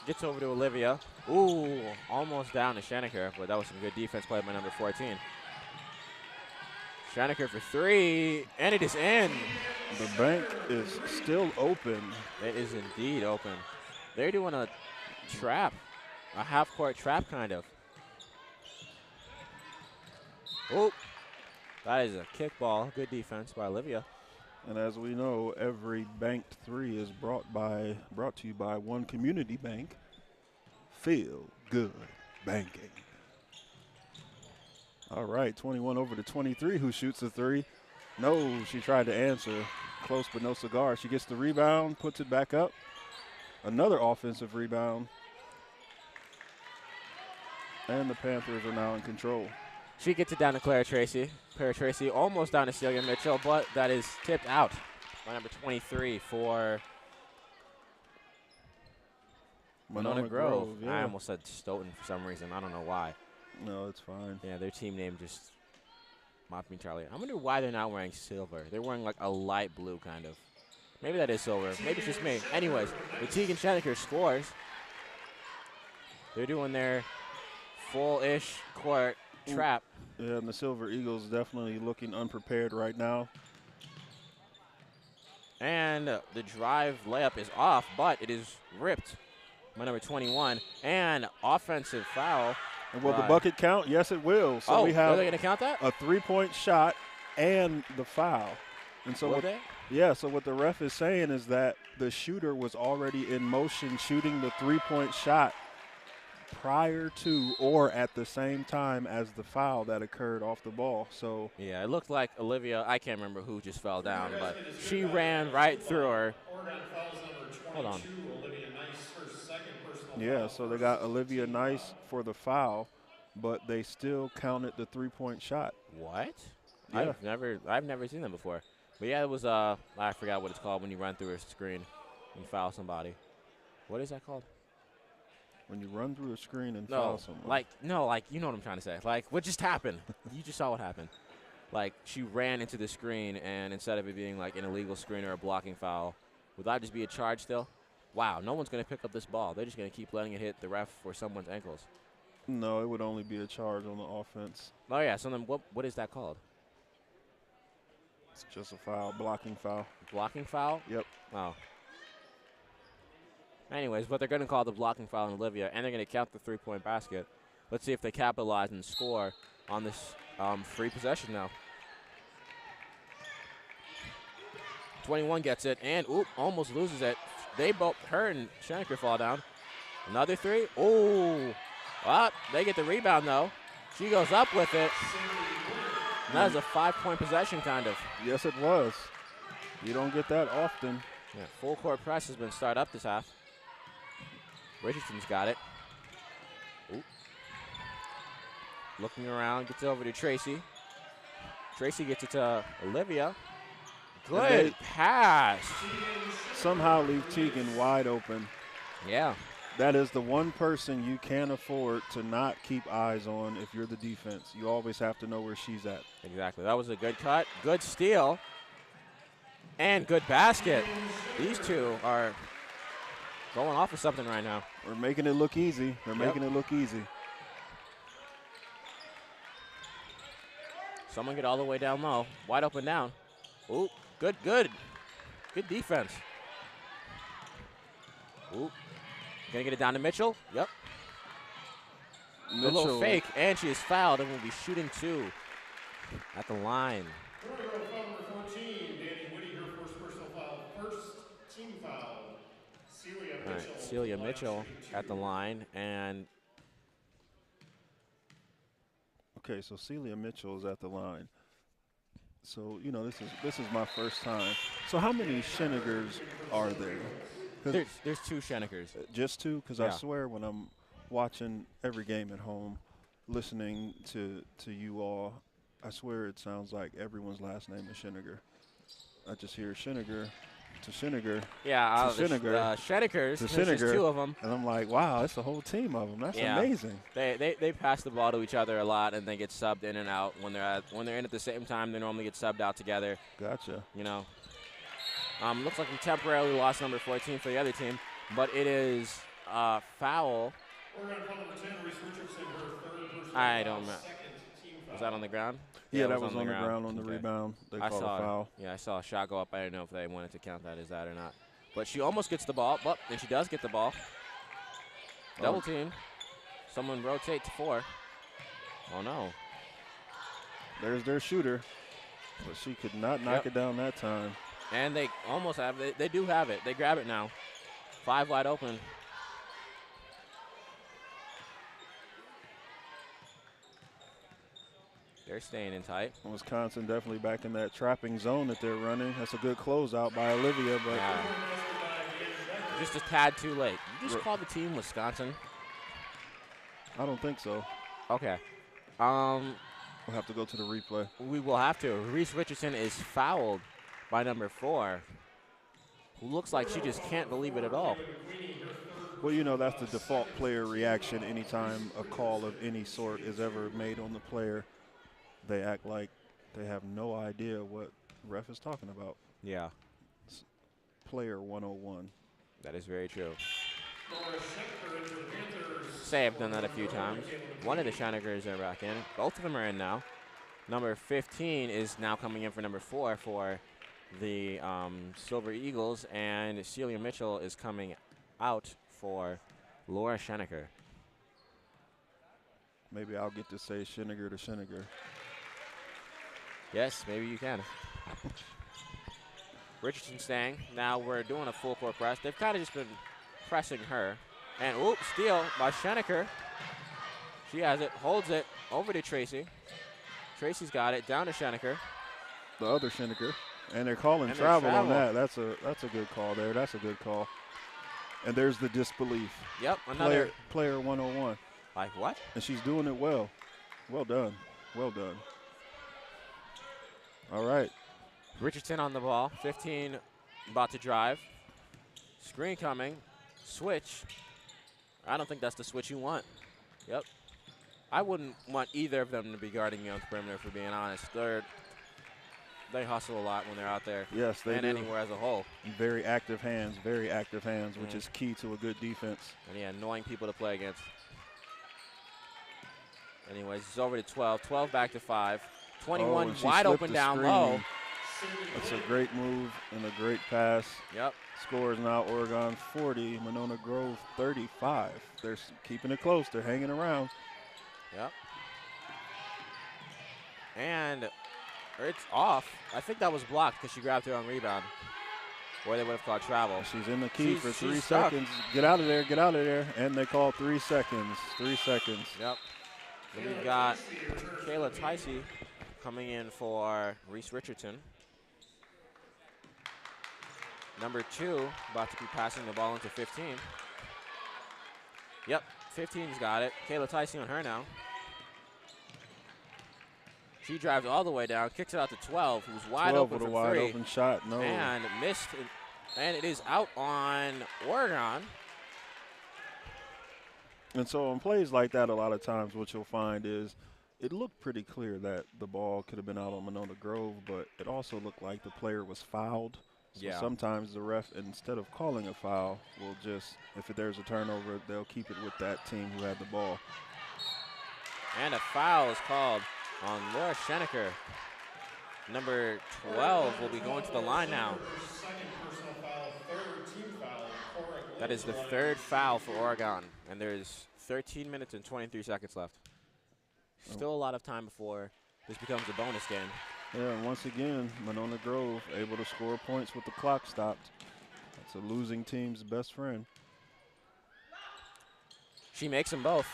gets over to Olivia. Ooh, almost down to Schenecker, but that was some good defense played by number 14. Schenecker for three, and it is in.
The bank is still open.
It is indeed open. They're doing a trap, a half-court trap kind of. Oh, that is a kickball. Good defense by Olivia.
And as we know, every banked three is brought to you by one community bank. Feel good banking. All right, 21 over to 23. Who shoots a three? No, she tried to answer. Close but no cigar. She gets the rebound, puts it back up. Another offensive rebound. And the Panthers are now in control.
She gets it down to Clara Tracy. Clara Tracy almost down to Celia Mitchell, but that is tipped out by number 23 for Monona Grove.
Yeah.
I almost said Stoughton for some reason. I don't know why.
No, it's fine.
Yeah, their team name just mocked me entirely. I wonder why they're not wearing silver. They're wearing like a light blue kind of. Maybe that is silver. Maybe it's just me. Anyways, the Tegan Schenecker scores. They're doing their full-ish court trap.
Yeah, and the Silver Eagles definitely looking unprepared right now.
And the drive layup is off, but it is ripped by number 21. And offensive foul.
And will the bucket count? Yes, it will. So we have
are they going to count that?
a three-point shot and the foul. And so so what the ref is saying is that the shooter was already in motion shooting the three-point shot prior to or at the same time as the foul that occurred off the ball. So
yeah, it looked like Olivia, I can't remember who just fell down, but she ran right through her. Hold on.
Yeah, so they got Olivia Nice for the foul, but they still counted the three-point shot.
What?
Yeah.
I've never seen that before. But yeah, it was I forgot what it's called when you run through a screen and foul somebody. What is that called?
When you run through a screen and foul someone.
Like you know what I'm trying to say. Like what just happened? You just saw what happened. Like she ran into the screen, and instead of it being like an illegal screen or a blocking foul, would that just be a charge still? Wow, no one's going to pick up this ball. They're just going to keep letting it hit the ref or someone's ankles.
No, it would only be a charge on the offense.
Oh yeah, so then what is that called?
It's just a foul, blocking foul.
Blocking foul?
Yep.
Oh. Anyways, but they're going to call the blocking foul on Olivia, and they're going to count the three-point basket. Let's see if they capitalize and score on this free possession now. 21 gets it, and almost loses it. They both, her and Schenecker fall down. Another three. Oh, they get the rebound, though. She goes up with it. And that was a 5-point possession, kind of.
Yes, it was. You don't get that often.
Yeah, full court press has been started up this half. Richardson's got it. Ooh. Looking around, gets over to Tracy. Tracy gets it to Olivia. Good pass.
Somehow leave Teagan wide open.
Yeah.
That is the one person you can't afford to not keep eyes on if you're the defense. You always have to know where she's at.
Exactly. That was a good cut, good steal, and good basket. These two are going off of something right now.
We're making it look easy. They're making it look easy.
Someone get all the way down low. Wide open down. Ooh, good, good. Good defense. Ooh. Gonna get it down to Mitchell. Yep. A little fake, and she is fouled and will be shooting 2 at the line.
Monona Grove foul number 14, Danny Whitty, her first personal foul, first team foul. Celia Mitchell.
All right, Celia Mitchell at the line, and
Okay, so Celia Mitchell is at the line. So, you know, this is my first time. So how many Shenigers are there?
there's 2 Shenekers.
Just 2? Because
Yeah.
I swear when I'm watching every game at home, listening to you all, I swear it sounds like everyone's last name is Sheniger. I just hear Sheniger to Sheniger.
Yeah,
to Sheniger.
Shenekers.
To
There's just
Sheniger.
2 of them.
And I'm like, wow, that's a whole team of them. That's
Yeah.
amazing.
They pass the ball to each other a lot, and they get subbed in and out. When they're in at the same time, they normally get subbed out together.
Gotcha.
You know. Looks like we temporarily lost number 14 for the other team, but it is foul.
Oregon foul number 10, Reese Richardson, her third personal
I
foul,
don't know.
second team foul.
Was that on the ground?
Yeah,
it
that was on the ground on the
Okay.
rebound. They
I
called a
saw
foul.
Yeah, I saw a shot go up. I didn't know if they wanted to count that as that or not. But she almost gets the ball. But and she does get the ball. Double team. Someone rotate to 4. Oh no.
There's their shooter. But she could not knock it down that time.
And they almost have it. They do have it. They grab it now. 5 wide open. They're staying in tight.
Wisconsin definitely back in that trapping zone that they're running. That's a good closeout by Olivia, but
Just a tad too late. You just call the team Wisconsin?
I don't think so.
Okay.
We'll have to go to the replay.
We will have to. Reese Richardson is fouled by number 4, who looks like she just can't believe it at all.
Well, you know, that's the default player reaction anytime a call of any sort is ever made on the player. They act like they have no idea what ref is talking about.
Yeah.
It's player 101.
That is very true. Say I've done that a few times. One of the Shinegers are back in. Both of them are in now. Number 15 is now coming in for number 4 for the Silver Eagles, and Celia Mitchell is coming out for Laura Schenecker.
Maybe I'll get to say Sheniger to Sheniger.
Yes, maybe you can. Richardson staying. Now we're doing a full court press. They've kind of just been pressing her. And, oops, steal by Schenecker. She has it, holds it, over to Tracy. Tracy's got it, down to Schenecker.
The other Sheniger. And they're calling travel on that. That's a good call there. That's a good call. And there's the disbelief.
Yep, another.
Player 101.
Like what?
And she's doing it well. Well done. Well done. All right.
Richardson on the ball. 15 about to drive. Screen coming. Switch. I don't think that's the switch you want. Yep. I wouldn't want either of them to be guarding me on the perimeter, for being honest. They hustle a lot when they're out there.
Yes, they do.
And anywhere as a whole.
Very active hands, which is key to a good defense.
And yeah, annoying people to play against. Anyways, it's over to 12. 12 back to 5. 21
and she
wide
slipped
open
the
down
screen.
low.
That's a great move and a great pass.
Yep.
Scores now Oregon 40, Monona Grove 35. They're keeping it close. They're hanging around.
Yep. And it's off. I think that was blocked because she grabbed her own rebound. Or they would have called travel.
She's in the key for 3
stuck.
seconds. Get out of there, get out of there. And they call 3 seconds. 3 seconds.
Yep. Then we've got Kayla Ticey coming in for Reese Richardson. Number 2 about to be passing the ball into 15. Yep, 15's got it. Kayla Ticey on her now. She drives all the way down, kicks it out to 12, who's wide
12
open
with a
for
wide
three.
open shot. No.
And missed, and it is out on Oregon.
And so on plays like that, a lot of times what you'll find is it looked pretty clear that the ball could have been out on Monona Grove, but it also looked like the player was fouled. So
Yeah.
sometimes the ref, instead of calling a foul, will just, if there's a turnover, they'll keep it with that team who had the ball.
And a foul is called on Laura Schenecker. Number 12 will be going to the line now.
Second personal foul, third team foul.
That is the third foul for Oregon, and there's 13 minutes and 23 seconds left. Still a lot of time before this becomes a bonus game.
Yeah, and once again, Monona Grove able to score points with the clock stopped. That's a losing team's best friend.
She makes them both.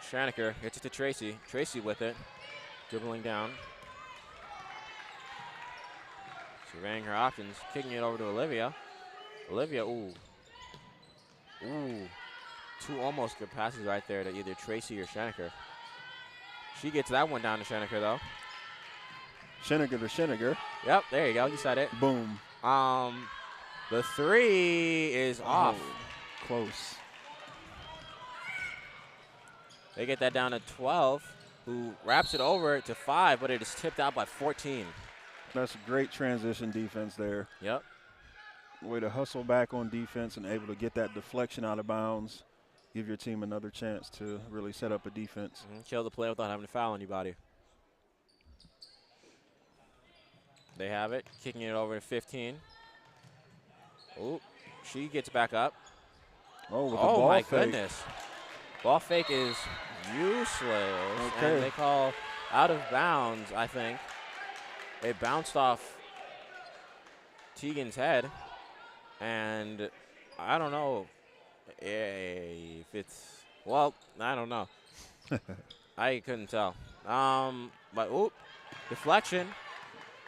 Schenecker gets it to Tracy. Tracy with it, dribbling down. Surveying her options, kicking it over to Olivia. Olivia, ooh. Ooh. Two almost good passes right there to either Tracy or Schenecker. She gets that one down to Schenecker, though.
Schenecker to Schenecker.
Yep, there you go. You said it.
Boom.
The three is off.
Close.
They get that down to 12, who wraps it over to 5, but it is tipped out by 14.
That's a great transition defense there.
Yep.
Way to hustle back on defense and able to get that deflection out of bounds. Give your team another chance to really set up a defense.
Kill the play without having to foul anybody. They have it, kicking it over to 15. Oh, she gets back up.
Oh, with the ball
my
fake.
goodness. Ball fake is useless.
Okay.
And they call out of bounds, I think. It bounced off Tegan's head. And I don't know if it's, well, I don't know. I couldn't tell. But, oop, deflection.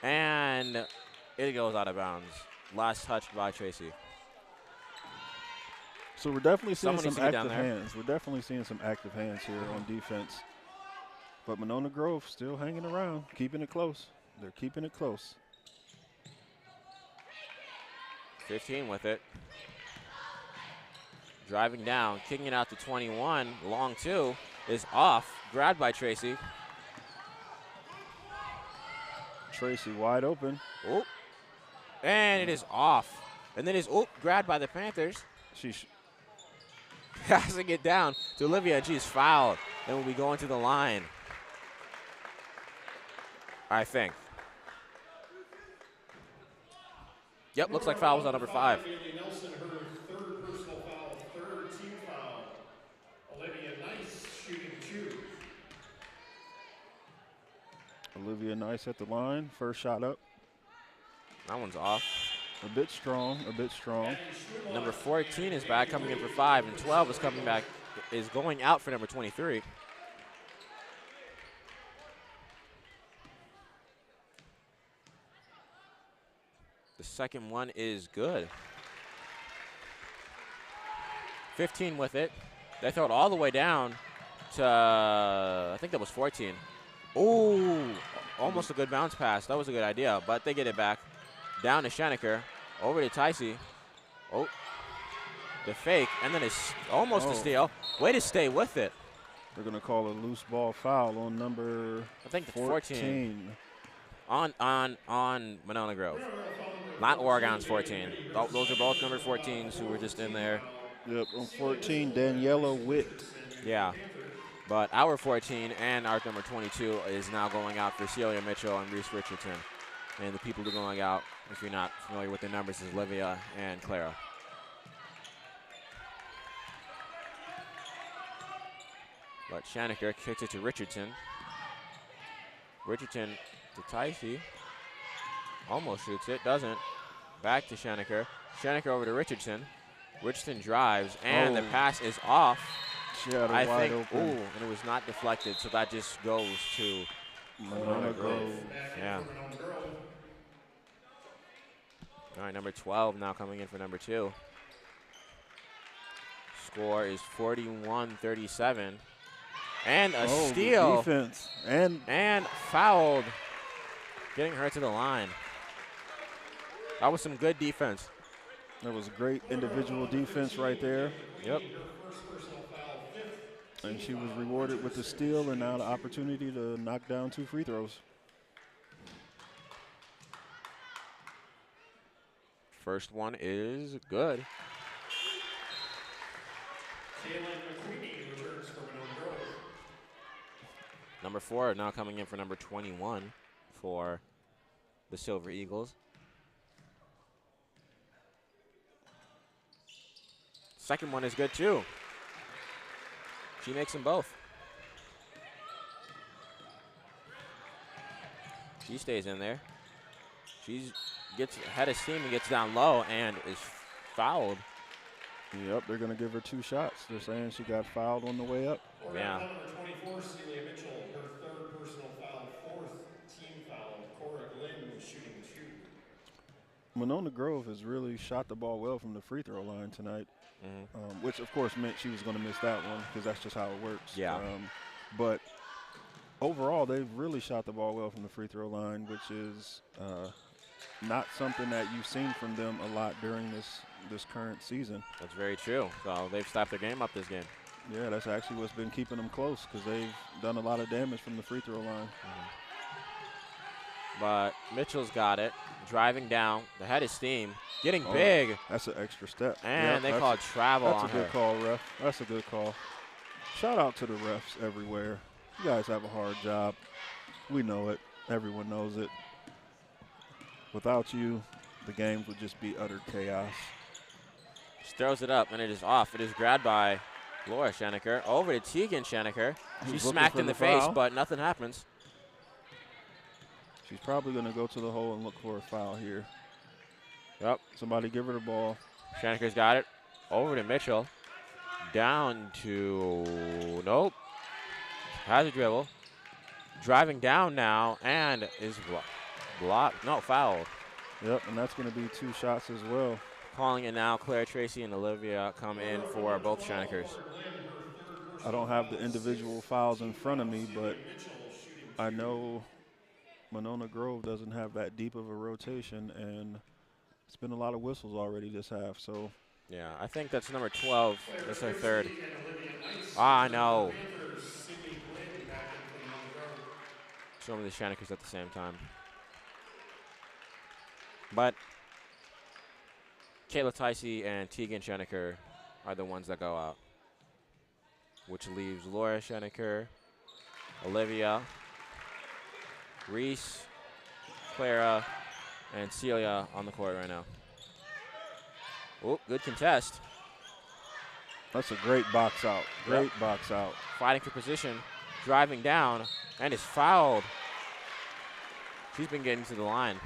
And it goes out of bounds. Last touch by Tracy.
So we're definitely seeing
Someone needs
some
to get down
active
there.
hands. We're definitely seeing some active hands here on defense. But Monona Grove still hanging around, keeping it close. They're keeping it close.
15 with it. Driving down, kicking it out to 21. Long two is off. Grabbed by Tracy.
Tracy wide open.
Oop. And it is off. And then is grabbed by the Panthers.
She's
Passing it down to Olivia, and she's fouled. And will be going to the line, I think. Yep, looks like foul was on number 5.
Bailey Nelson, her third personal foul, third team foul. Olivia Nice shooting 2.
Olivia Nice at the line. First shot up.
That one's off.
A bit strong, a bit strong.
Number 14 is back, coming in for 5, and 12 is coming back, is going out for number 23. The second one is good. 15 with it. They throw it all the way down to, I think that was 14. Ooh, almost a good bounce pass. That was a good idea, but they get it back. Down to Schenecker, over to Ticey. Oh, the fake, and then it's almost a steal. Way to stay with it.
They're going to call a loose ball foul on number
I think
14.
On Monona Grove. Not Oregon's 14. Those are both number 14s who were just in there.
Yep, on 14, Daniela Witt.
Yeah. But our 14 and our number 22 is now going out for Celia Mitchell and Reese Richardson. And the people who are going out, if you're not familiar with the numbers, is Olivia and Clara. But Schenecker kicks it to Richardson. Richardson to Ticey. Almost shoots it, doesn't. Back to Schenecker. Schenecker over to Richardson. Richardson drives, and the pass is off.
She had a
I
wide
think,
open.
and it was not deflected, so that just goes to
Monona Grove.
Yeah. All right, number 12 now coming in for number 2. Score is 41-37. And a
Oh,
steal.
defense.
And fouled. Getting her to the line. That was some good defense.
That was great individual defense right there.
Yep.
And she was rewarded with the steal and now the opportunity to knock down 2 free throws.
First one is good. Number 4 now coming in for number 21 for the Silver Eagles. Second one is good too. She makes them both. She stays in there. She gets head of steam and gets down low and is fouled.
Yep, they're going to give her 2 shots. They're saying she got fouled on the way up.
Yeah.
Number 24, Celia Mitchell, her 3rd personal foul, 4th team foul. Cora Glenn was shooting 2.
Monona Grove has really shot the ball well from the free throw line tonight, which of course meant she was going to miss that one because that's just how it works.
Yeah.
But overall, they've really shot the ball well from the free throw line, which is not something that you've seen from them a lot during this current season.
That's very true. So they've stepped their game up this game.
Yeah, that's actually what's been keeping them close because they've done a lot of damage from the free throw line.
But Mitchell's got it. Driving down. The head is steam. Getting big.
That's an extra step.
And they called travel on her.
That's a good call, ref. That's a good call. Shout out to the refs everywhere. You guys have a hard job. We know it. Everyone knows it. Without you, the games would just be utter chaos.
She throws it up, and it is off. It is grabbed by Laura Schenecker. Over to Tegan Schenecker. She's smacked in the face, but nothing happens.
She's probably going to go to the hole and look for a foul here.
Yep.
Somebody give her the ball.
Schenecker's got it. Over to Mitchell. Down to, nope. Has a dribble. Driving down now and is blocked. No, fouled.
Yep, and that's going to be 2 shots as well.
Calling it now, Claire Tracy and Olivia come in for both Scheneckers.
I don't have the individual fouls in front of me, but I know Monona Grove doesn't have that deep of a rotation, and it's been a lot of whistles already this half. So
yeah, I think that's number 12. That's her 3rd. Ah, no. Show me the Scheneckers at the same time. But Kayla Ticey and Tegan Schenecker are the ones that go out, which leaves Laura Schenecker, Olivia, Reese, Clara, and Celia on the court right now. Oh, good contest.
That's a great box out. Great box out.
Fighting for position, driving down, and is fouled. She's been getting to the line.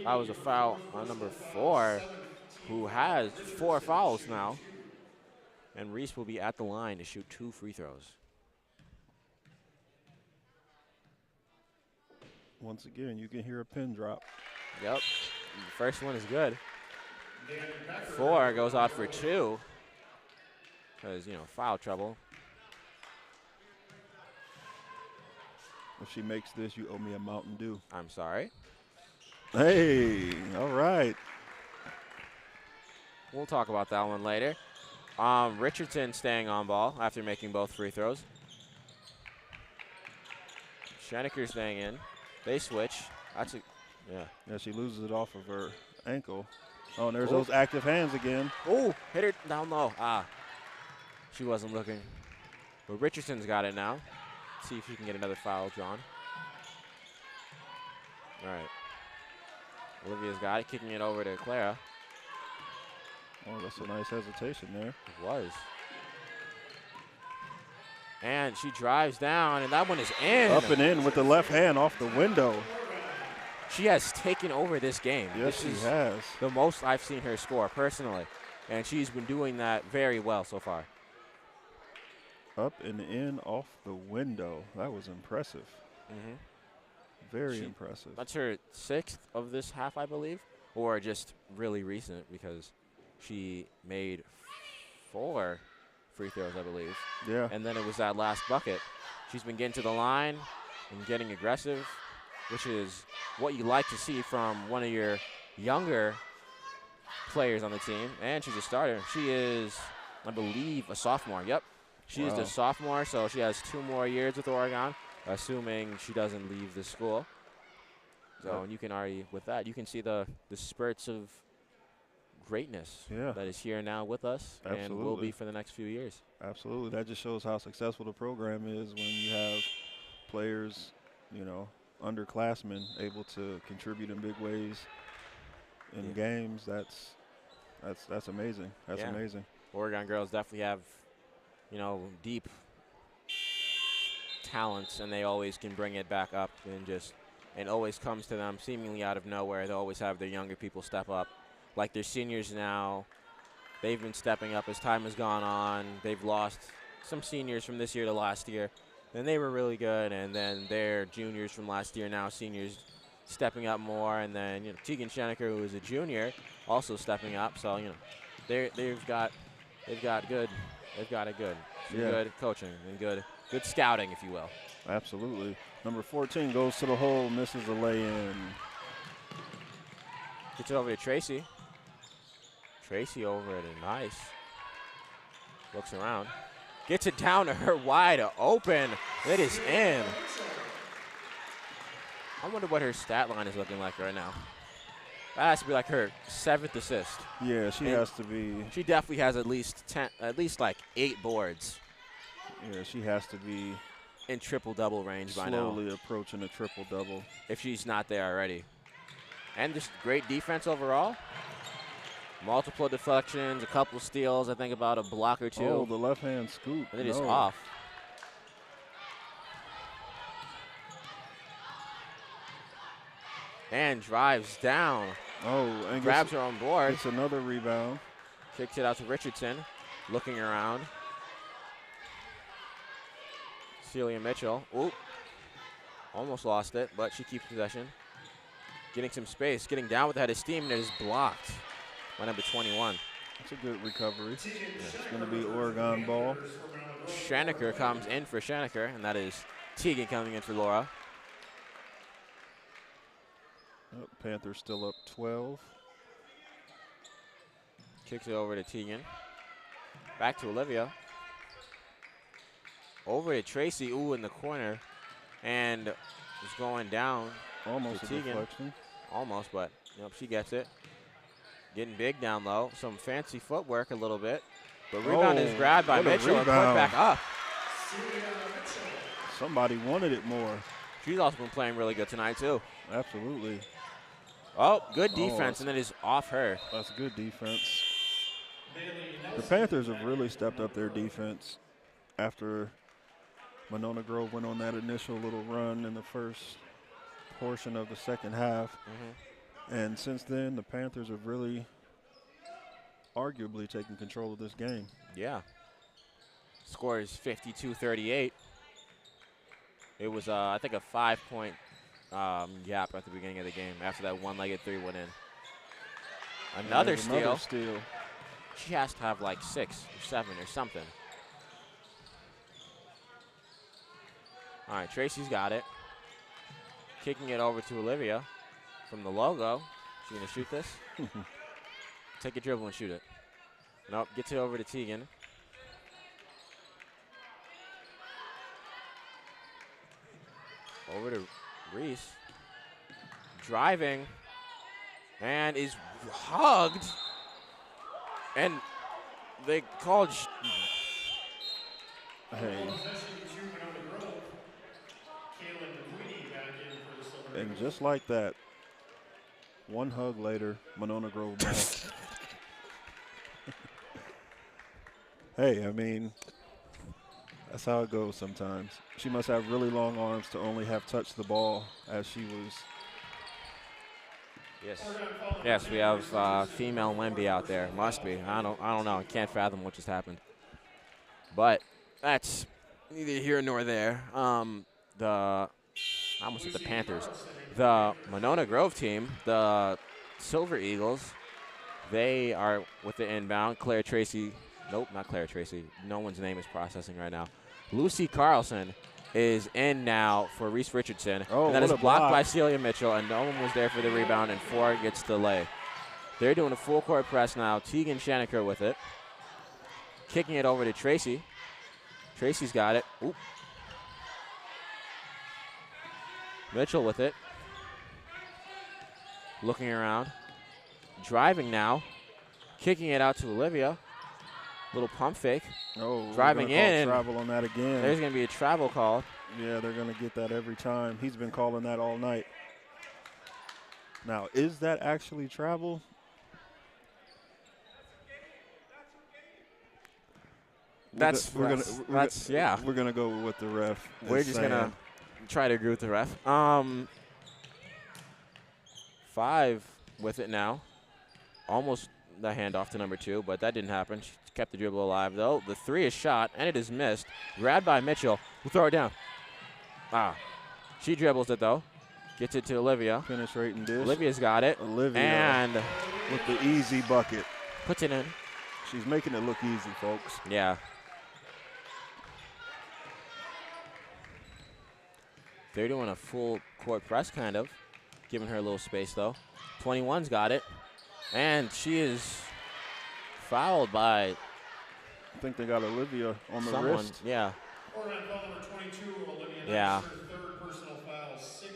That was a foul on number 4, who has 4 fouls now. And Reese will be at the line to shoot 2 free throws.
Once again, you can hear a pin drop.
Yep. The first one is good. 4 goes out for 2. Because, foul trouble.
If she makes this, you owe me a Mountain Dew.
I'm sorry.
Hey, all right.
We'll talk about that one later. Richardson staying on ball after making both free throws. Schenecker staying in. They switch. That's a, yeah.
Yeah, she loses it off of her ankle. Oh, and there's those active hands again.
Oh, hit her down low. Ah, she wasn't looking. But Richardson's got it now. See if he can get another foul drawn. All right. Olivia's got it, kicking it over to Clara.
Oh, that's a nice hesitation there.
It was. And she drives down, and that one is in.
Up and in with the left hand off the window.
She has taken over this game.
Yes, she has.
The most I've seen her score personally, and she's been doing that very well so far.
Up and in off the window. That was impressive.
Mm-hmm.
Very impressive.
That's her 6th of this half, I believe, or just really recent because she made 4 free throws, I believe.
Yeah.
And then it was that last bucket. She's been getting to the line and getting aggressive, which is what you like to see from one of your younger players on the team. And she's a starter. She is, I believe, a sophomore. Yep. She is the sophomore, so she has 2 more years with Oregon, assuming she doesn't leave the school. So and you can already, with that, you can see the spurts of greatness that is here now with us and will be for the next few years.
Absolutely. That just shows how successful the program is when you have players, you know, underclassmen able to contribute in big ways in games. That's amazing. That's amazing.
Oregon girls definitely have, you know, deep talents, and they always can bring it back up and always comes to them seemingly out of nowhere. They always have their younger people step up. Like their seniors now, they've been stepping up as time has gone on. They've lost some seniors from this year to last year. Then they were really good, and then their juniors from last year, now seniors, stepping up more. And then, you know, Tegan Schenecker, who is a junior, also stepping up. So, you know, they've got good coaching and good scouting, if you will.
Absolutely. Number 14 goes to the hole, misses a lay-in.
Gets it over to Tracy. Tracy over it, and nice. Looks around. Gets it down to her wide open. It is in. I wonder what her stat line is looking like right now. That has to be like her 7th assist.
Yeah, she has to be.
She definitely has at least like 8 boards.
Yeah, she has to be
in triple-double range by now.
Slowly approaching a triple-double.
If she's not there already. And just great defense overall. Multiple deflections, a couple steals, I think about a block or 2.
Oh, the left-hand scoop.
And it is off. And drives down.
Oh, and
grabs her on board.
It's another rebound.
Kicks it out to Richardson, looking around. Celia Mitchell. Oop. Almost lost it, but she keeps possession. Getting some space, getting down with the head of steam, and it is blocked by number 21.
That's a good recovery. It's going to be Oregon ball.
Schenecker comes in for Schenecker, and that is Tegan coming in for Laura.
Oh, Panthers still up 12.
Kicks it over to Tegan. Back to Olivia. Over to Tracy, in the corner. And it's going down.
Almost
to
a
Tegan.
deflection.
Almost, but nope, she gets it. Getting big down low. Some fancy footwork a little bit. The rebound is grabbed by Mitchell and put back up.
Somebody wanted it more.
She's also been playing really good tonight, too.
Absolutely.
Oh, good defense, and it is off her.
That's good defense. The Panthers have really stepped up their defense after Monona Grove went on that initial little run in the first portion of the second half. And since then, the Panthers have really arguably taken control of this game.
Yeah. Score is 52-38. It was, I think, a 5-point gap at the beginning of the game after that one-legged 3 went in. Another steal. She has to have like 6 or 7 or something. All right, Tracy's got it. Kicking it over to Olivia from the logo. She gonna shoot this? Take a dribble and shoot it. Nope, gets it over to Tegan. Over to Reese. Driving. And is hugged. And they called.
Hey. And just like that, one hug later, Monona Grove ball. Hey, I mean, that's how it goes sometimes. She must have really long arms to only have touched the ball as she was.
Yes, we have female Wemby out there. Must be. I don't know. I can't fathom what just happened. But that's neither here nor there. I almost said the Panthers. The Monona Grove team, the Silver Eagles, they are with the inbound. Claire Tracy Nope, not Claire Tracy. No one's name is processing right now. Lucy Carlson is in now for Reese Richardson.
Oh,
and that is
what a
blocked
block.
by Celia Mitchell, and no one was there for the rebound, and Ford gets the lay. They're doing a full court press now. Tegan Shaneker with it. Kicking it over to Tracy. Tracy's got it. Oop. Mitchell with it. Looking around. Driving now. Kicking it out to Olivia. Little pump fake.
Oh,
Driving in.
Travel on that again.
There's going to be a travel call.
Yeah, they're going to get that every time. He's been calling that all night. Now, is that actually travel?
Yeah.
We're gonna go with what the ref.
We're just gonna try to agree with the ref. 5 with it now. Almost the handoff to number 2, but that didn't happen. She kept the dribble alive though. The 3 is shot and it is missed. Grabbed by Mitchell. We'll throw it down. She dribbles it though. Gets it to Olivia.
Penetrating dish.
Olivia's got it.
Olivia
and
with the easy bucket.
Puts it in.
She's making it look easy, folks.
Yeah. They're doing a full court press, kind of. Giving her a little space, though. 21's got it. And she is fouled by
I think they got Olivia on the
someone.
wrist.
Yeah.
Oregon foul number 22, Olivia.
Yeah.
That's her third personal foul, 6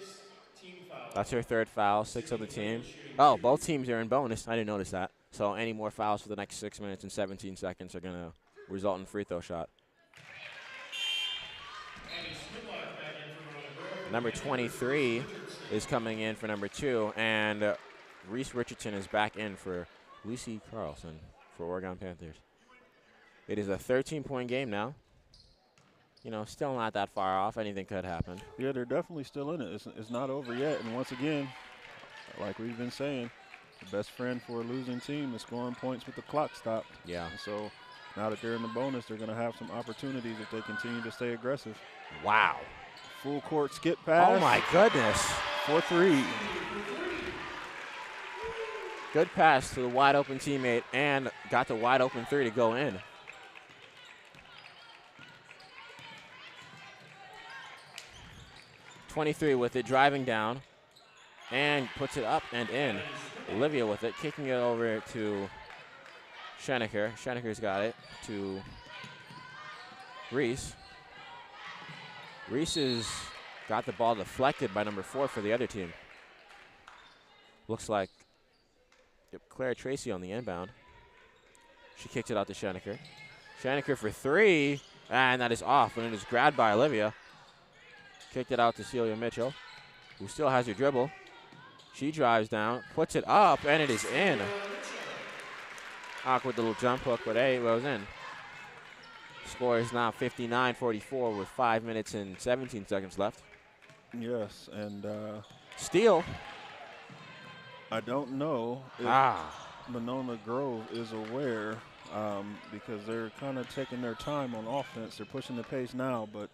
team fouls.
That's her 3rd foul, 6 of the team. Oh, both teams are in bonus. I didn't notice that. So any more fouls for the next 6 minutes and 17 seconds are going to result in free throw shot. Number 23 is coming in for number 2, and Reese Richardson is back in for Lucy Carlson for Oregon Panthers. It is a 13-point game now. You know, still not that far off. Anything could happen.
Yeah, they're definitely still in it. It's not over yet. And once again, like we've been saying, the best friend for a losing team is scoring points with the clock stopped.
Yeah.
So now that they're in the bonus, they're going to have some opportunities if they continue to stay aggressive.
Wow.
Full court skip pass.
Oh, my goodness.
For 3.
Good pass to the wide open teammate and got the wide open 3 to go in. .23 with it, driving down, and puts it up and in. Olivia with it, kicking it over to Shaneker. Shaneker's got it to Reese. Reese has got the ball deflected by number 4 for the other team. Looks like Claire Tracy on the inbound. She kicks it out to Shaneker. Shaneker for 3, and that is off, and it is grabbed by Olivia. Kicked it out to Celia Mitchell, who still has her dribble. She drives down, puts it up, and it is in. Awkward little jump hook, but hey, it goes in. Score is now 59-44 with 5 minutes and 17 seconds left.
Yes, and
Steal.
I don't know if Monona Grove is aware because they're kind of taking their time on offense. They're pushing the pace now, but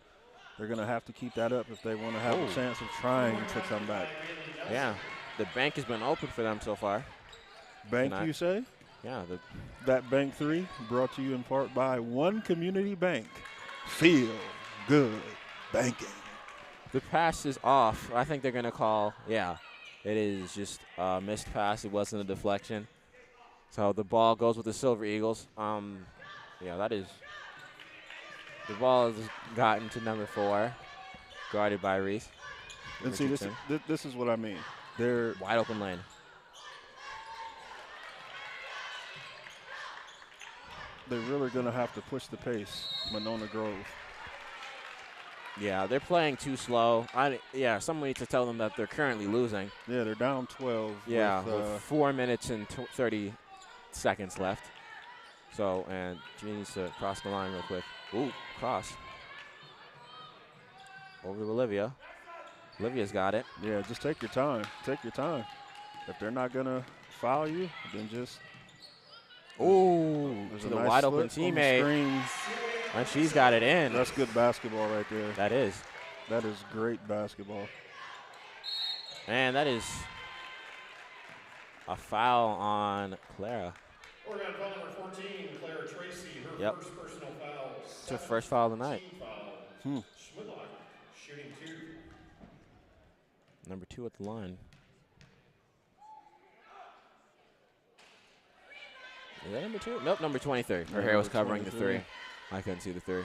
they're going to have to keep that up if they want to have a chance of trying to come back.
Yeah, the bank has been open for them so far.
Bank, you say?
Yeah.
That Bank 3 brought to you in part by One Community Bank. Feel good banking.
The pass is off. I think they're going to call, it is just a missed pass. It wasn't a deflection. So the ball goes with the Silver Eagles. That is, the ball has gotten to number 4, guarded by Reese.
And see, this is what I mean. They're
wide open lane.
They're really going to have to push the pace, Monona Grove.
Yeah, they're playing too slow. Someone needs to tell them that they're currently losing.
Yeah, they're down 12.
Yeah, with 4 minutes and 30 seconds left. So, and she needs to cross the line real quick. Ooh, cross. Over to Olivia. Olivia's got it.
Yeah, just take your time. Take your time. If they're not going to foul you, then just.
Ooh, to the wide open teammate. And she's got it in.
That's good basketball right there.
That is.
That is great basketball.
And that is a foul on Clara.
Oregon foul number 14, Claire Tracy, her
Yep.
first personal foul.
It's her first foul of the night.
Team foul. Schmidlock shooting 2.
Number 2 at the line. Is that number 2? Nope, number 23. Her hair was covering
23.
the 3. I couldn't see the 3.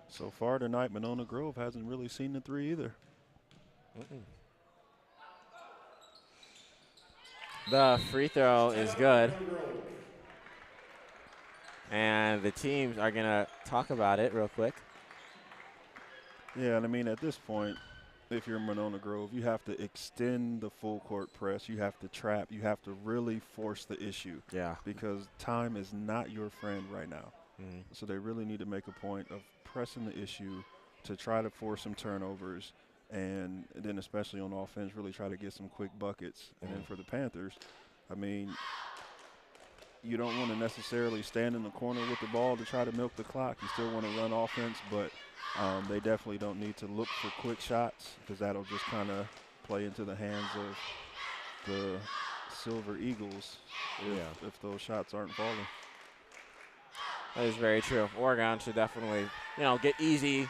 So far tonight, Monona Grove hasn't really seen the 3 either.
The free throw is good. And the teams are going to talk about it real quick.
Yeah, and I mean, at this point, if you're Monona Grove, you have to extend the full court press. You have to trap. You have to really force the issue.
Yeah.
Because time is not your friend right now. So they really need to make a point of pressing the issue to try to force some turnovers, and then especially on offense, really try to get some quick buckets. And then for the Panthers, I mean, you don't want to necessarily stand in the corner with the ball to try to milk the clock. You still want to run offense, but they definitely don't need to look for quick shots, because that'll just kind of play into the hands of the Silver Eagles if those shots aren't falling.
That is very true. Oregon should definitely, get easy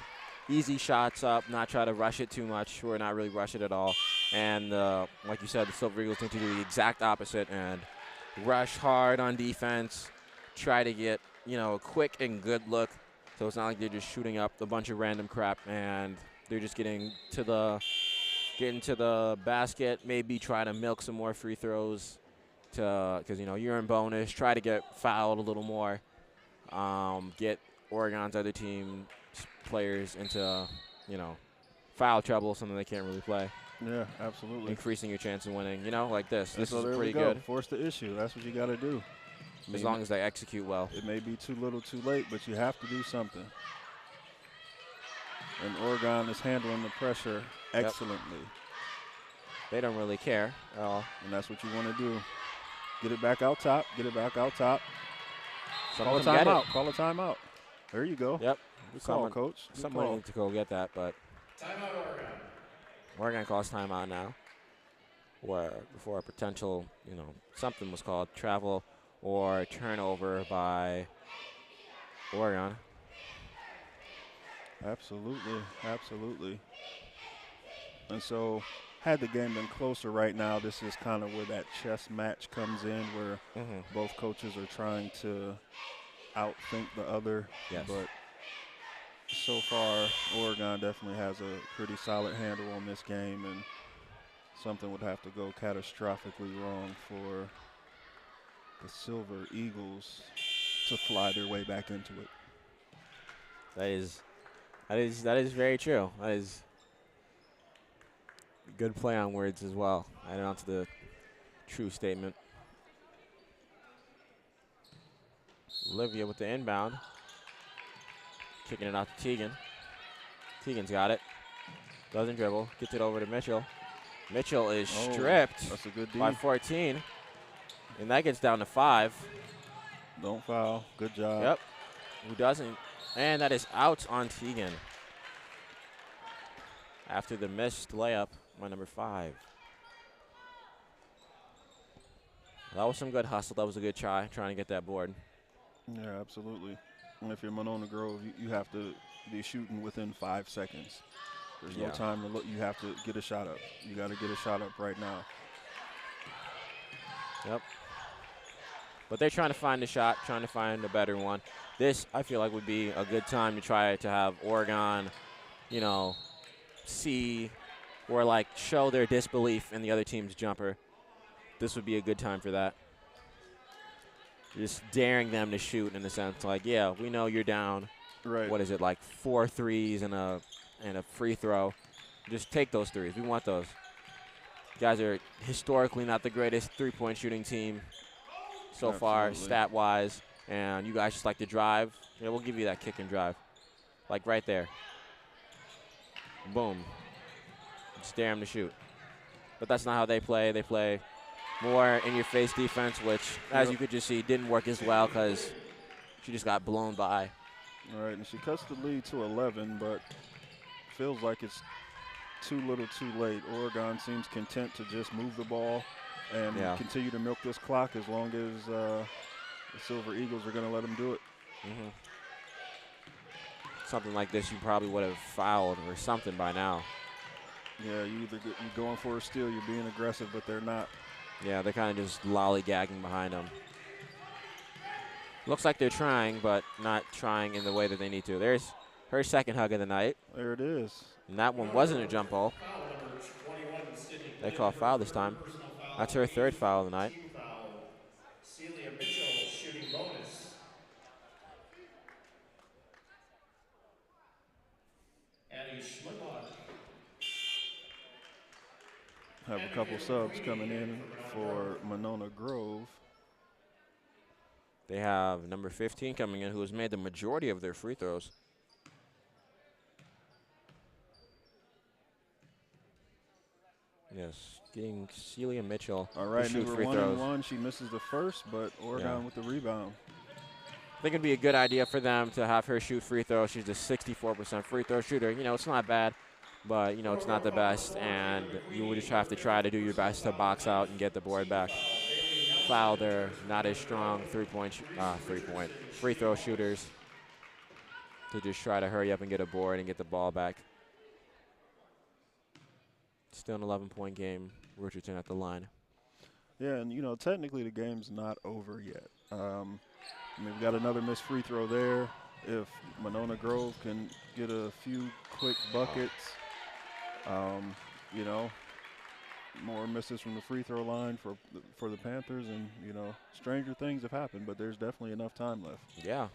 shots up, not try to rush it too much, or not really rush it at all. And like you said, the Silver Eagles need to do the exact opposite and rush hard on defense, try to get, a quick and good look. So it's not like they're just shooting up a bunch of random crap and they're just getting to the basket, maybe try to milk some more free throws because, you're in bonus, try to get fouled a little more. Get Oregon's other team players into, foul trouble, something they can't really play.
Yeah, absolutely.
Increasing your chance of winning, like this. This
so
is pretty
go.
good.
Force the issue. That's what you got to do.
As long as they execute well.
It may be too little too late, but you have to do something. And Oregon is handling the pressure excellently.
They don't really care at all.
And that's what you want to do. Get it back out top. Get it back out top. Call a timeout. Call a timeout. There you go.
Yep.
Good call, Coach. Good
Somebody
call.
needs to go get that, but
Timeout Oregon.
Oregon calls timeout now. Where before a potential, something was called travel or turnover by Oregon.
Absolutely. Absolutely. And so had the game been closer right now, this is kind of where that chess match comes in, where both coaches are trying to outthink the other.
Yes.
But so far, Oregon definitely has a pretty solid handle on this game, and something would have to go catastrophically wrong for the Silver Eagles to fly their way back into it.
That is very true. That is good play on words as well. Added on to the true statement. Olivia with the inbound. Kicking it out to Teagan. Teagan's got it. Doesn't dribble. Gets it over to Mitchell. Mitchell is stripped
That's a good D.
by 14. And that gets down to 5.
Don't foul. Good job.
Yep. Who doesn't? And that is out on Teagan. After the missed layup by number 5. That was some good hustle. That was a good trying to get that board.
Yeah, absolutely. And if you're Monona Grove, you have to be shooting within 5 seconds. There's no time to look. You have to get a shot up. You got to get a shot up right now.
Yep. But they're trying to find a shot, trying to find a better one. This, I feel like, would be a good time to try to have Oregon, see or, show their disbelief in the other team's jumper. This would be a good time for that. Just daring them to shoot in the sense, we know you're down.
Right.
What is it, 4 threes and a free throw? Just take those threes. We want those. You guys are historically not the greatest three-point shooting team so far, stat-wise, and you guys just like to drive. Yeah, we'll give you that kick and drive. Right there. Boom. Just dare them to shoot. But that's not how they play. They play more in-your-face defense, which, as you could just see, didn't work as well because she just got blown by.
All right, and she cuts the lead to 11, but feels like it's too little too late. Oregon seems content to just move the ball and continue to milk this clock as long as the Silver Eagles are going to let them do it.
Mm-hmm. Something like this, you probably would have fouled or something by now.
Yeah, you're going for a steal, you're being aggressive, but they're not.
Yeah, they're kind of just lollygagging behind them. Looks like they're trying, but not trying in the way that they need to. There's her second hug of the night.
There it is.
And that one wasn't a jump ball. They call foul this time. That's her third foul of the night.
Team foul. Celia Mitchell shooting bonus. Addie Schlimach.
Have a couple subs coming in for Monona Grove.
They have number 15 coming in, who has made the majority of their free throws. Yes, getting Celia Mitchell.
All right,
to shoot
number
free
1
throws.
and 1. She misses the first, but Oregon with the rebound.
I think it'd be a good idea for them to have her shoot free throws. She's a 64% free throw shooter. You know, it's not bad, but, you know, it's not the best, and you would just have to try to do your best to box out and get the board back. Foul there, not as strong free throw shooters to just try to hurry up and get a board and get the ball back. Still an 11-point game. Richardson at the line.
Yeah, and, you know, technically the game's not over yet. I mean, we've got another missed free throw there. If Monona Grove can get a few quick buckets, you know, more misses from the free throw line for the Panthers, and, you know, stranger things have happened, but there's definitely enough time left.
Yeah.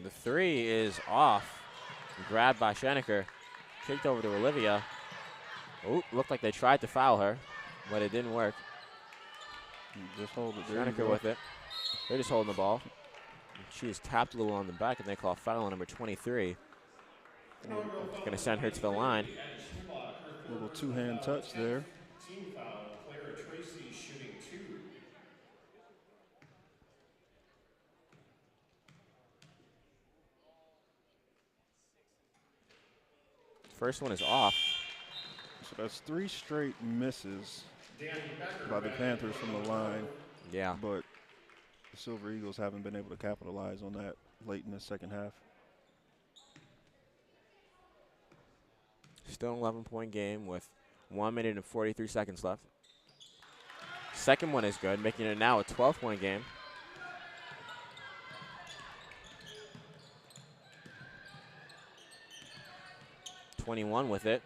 The three is off. Grabbed by Schenecker. Kicked over to Olivia. Oh, looked like they tried to foul her, but it didn't work.
Just hold it there.
Schenecker with it. They're just holding the ball. She is tapped a little on the back, and they call foul on number 23. Going to send her to the line.
Little two-hand touch there.
Team foul. Clara Tracy shooting 2.
First one is off.
So that's 3 straight misses by the Panthers from the line.
Yeah.
But the Silver Eagles haven't been able to capitalize on that late in the second half.
Still an 11-point game with 1 minute and 43 seconds left. Second one is good, making it now a 12-point game. .21 with it.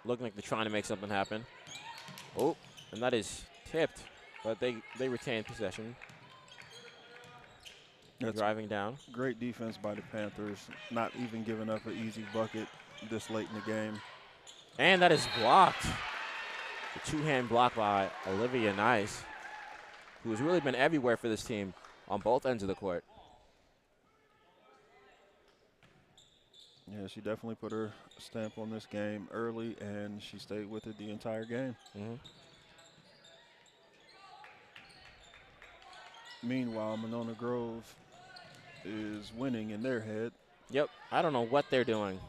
Looking like they're trying to make something happen. Oh, and that is tipped, but they retain possession.
That's
driving down.
Great defense by the Panthers, not even giving up an easy bucket this late in the game.
And that is blocked. The two-hand block by Olivia Nice, who has really been everywhere for this team on both ends of the court.
Yeah, she definitely put her stamp on this game early, and she stayed with it the entire game.
Mm-hmm.
Meanwhile, Monona Grove is winning in their head.
Yep, I don't know what they're doing.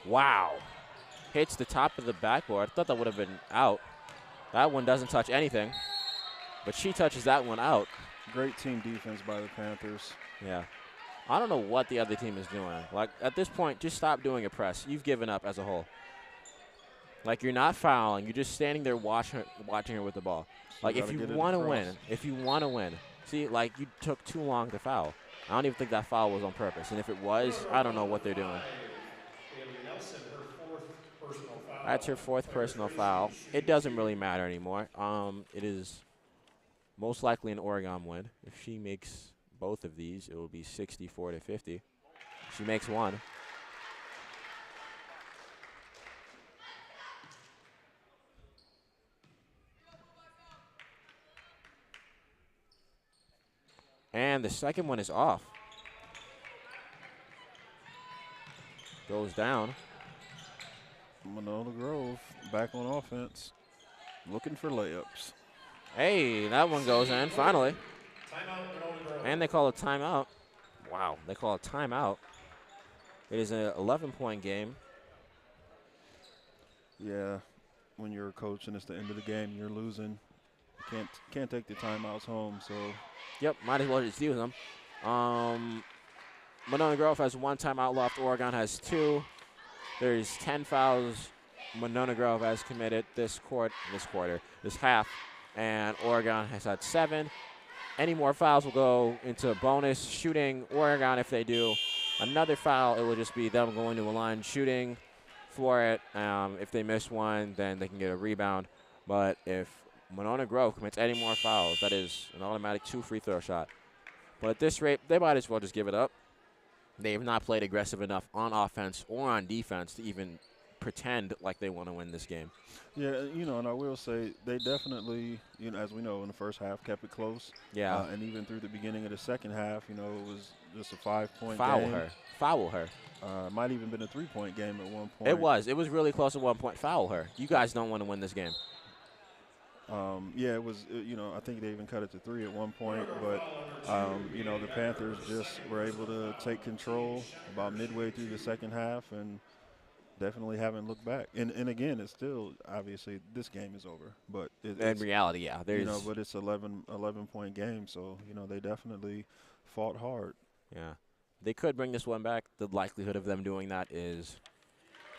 Wow. Hits the top of the backboard. I thought that would have been out. That one doesn't touch anything, but she touches that one out.
Great team defense by the Panthers.
Yeah. I don't know what the other team is doing. Like, at this point, just stop doing a press. You've given up as a whole. Like, you're not fouling. You're just standing there watching her with the ball.
So
like, if you want to win, see, like, you took too long to foul. I don't even think that foul was on purpose. And if it was, I don't know what they're doing. That's her 4th personal foul. It doesn't really matter anymore. It is most likely an Oregon win. If she makes both of these, it will be 64-50. She makes one. And the second one is off. Goes down.
Monona Grove back on offense, looking for layups.
Hey, that one goes in, finally. And they call a timeout. Wow, they call a timeout. It is an 11-point game.
Yeah, when you're a coach and it's the end of the game and you're losing. Can't take the timeouts home. So.
Yep, might as well just use them. Monona Grove has 1 timeout left. Oregon has 2. There's 10 fouls Monona Grove has committed this half, and Oregon has had 7. Any more fouls will go into bonus shooting. Oregon, if they do another foul, it will just be them going to a line shooting for it. If they miss one, then they can get a rebound. But if Monona Grove commits any more fouls, that is an automatic 2 free throw shot. But at this rate, they might as well just give it up. They have not played aggressive enough on offense or on defense to even pretend like they want to win this game.
Yeah, and I will say they definitely, as we know, in the first half kept it close.
Yeah.
And even through the beginning of the second half, it was just a 5-point
game. Foul her.
Might even been a 3-point game at one point.
It was. It was really close at one point. Foul her. You guys don't want to win this game.
Yeah, it was, I think they even cut it to 3 at one point. But, the Panthers just were able to take control about midway through the second half and definitely haven't looked back. And again, it's still, obviously, this game is over. But
in reality, yeah.
But it's 11-point game. So, they definitely fought hard.
Yeah. They could bring this one back. The likelihood of them doing that is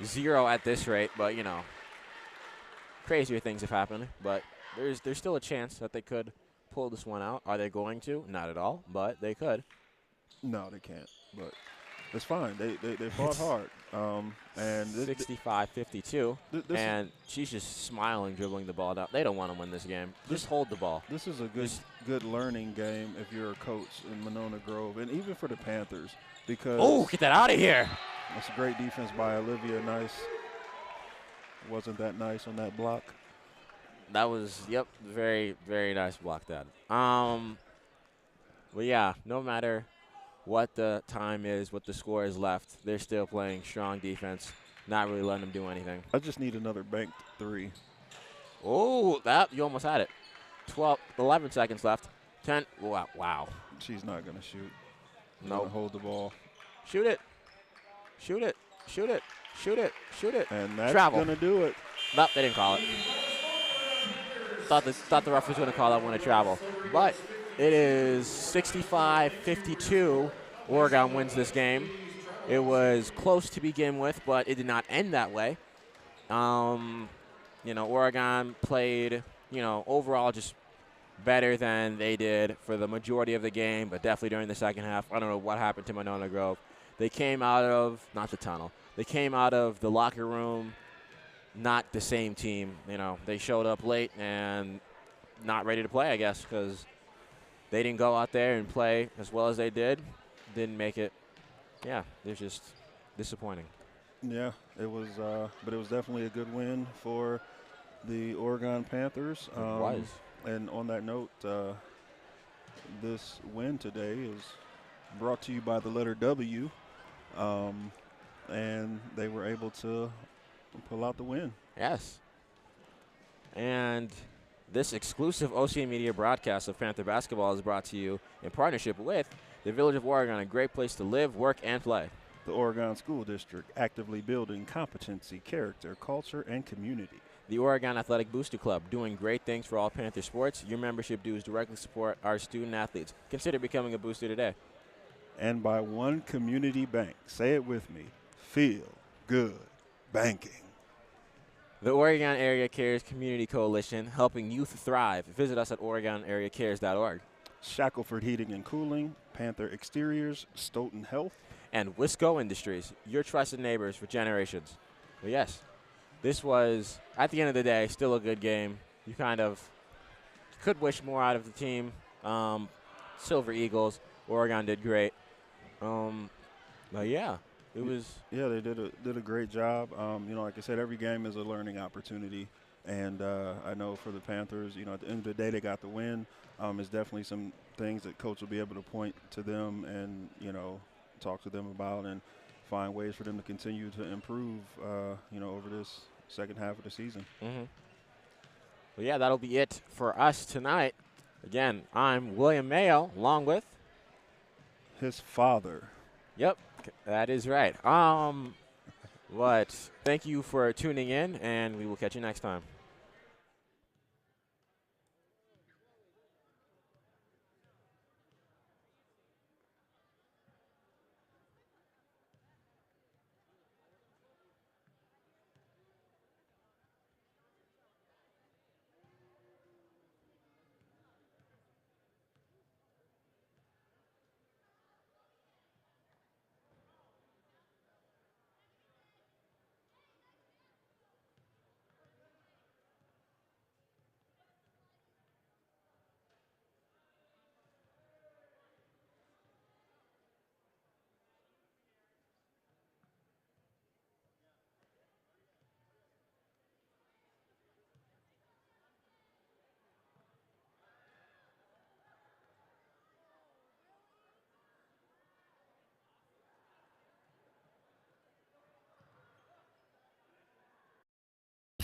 0 at this rate. But, crazier things have happened. But there's still a chance that they could pull this one out. Are they going to? Not at all, but they could.
No, they can't. But it's fine. They fought hard. And
65-52, and she's just smiling, dribbling the ball down. They don't want to win this game. Just hold the ball.
This is a good learning game if you're a coach in Monona Grove, and even for the Panthers, because
get that out of here.
That's a great defense by Olivia. Nice. Wasn't that nice on that block?
That was, very, very nice block, that. But yeah, no matter what the time is, what the score is left, they're still playing strong defense, not really letting them do anything.
I just need another banked 3.
Oh, you almost had it. 11 seconds left. 10. Wow.
She's not going to shoot.
No. Nope.
Hold the ball.
Shoot it. Shoot it. Shoot it. Shoot it. Shoot it.
And that's going to do it.
Nope, they didn't call it. Thought the ref was going to call that one a travel. But it is 65-52. Oregon wins this game. It was close to begin with, but it did not end that way. Oregon played, overall just better than they did for the majority of the game, but definitely during the second half. I don't know what happened to Monona Grove. They came out of, not the tunnel, they came out of the locker room not the same team. They showed up late and not ready to play, I guess, because they didn't go out there and play as well as they did. Didn't make it. Yeah, they're just disappointing.
Yeah, it was, but it was definitely a good win for the Oregon Panthers.
It was.
And on that note, this win today is brought to you by the letter W, and they were able to pull out the win.
Yes. And this exclusive OCA Media broadcast of Panther basketball is brought to you in partnership with the Village of Oregon, a great place to live, work, and play.
The Oregon School District, actively building competency, character, culture, and community.
The Oregon Athletic Booster Club, doing great things for all Panther sports. Your membership dues directly support our student athletes. Consider becoming a booster today.
And by One Community Bank. Say it with me. Feel good banking.
The Oregon Area Cares Community Coalition, helping youth thrive. Visit us at OregonAreaCares.org.
Shackelford Heating and Cooling, Panther Exteriors, Stoughton Health.
And Wisco Industries, your trusted neighbors for generations. But yes, this was, at the end of the day, still a good game. You kind of could wish more out of the team. Silver Eagles, Oregon did great. But yeah, it was.
Yeah, they did a great job. Like I said, every game is a learning opportunity. And I know for the Panthers, at the end of the day, they got the win. It's definitely some things that coach will be able to point to them and, talk to them about and find ways for them to continue to improve, over this second half of the season.
Mm-hmm. Well, yeah, that'll be it for us tonight. Again, I'm William Mayo, along with
his father.
Yep, that is right. But thank you for tuning in, and we will catch you next time.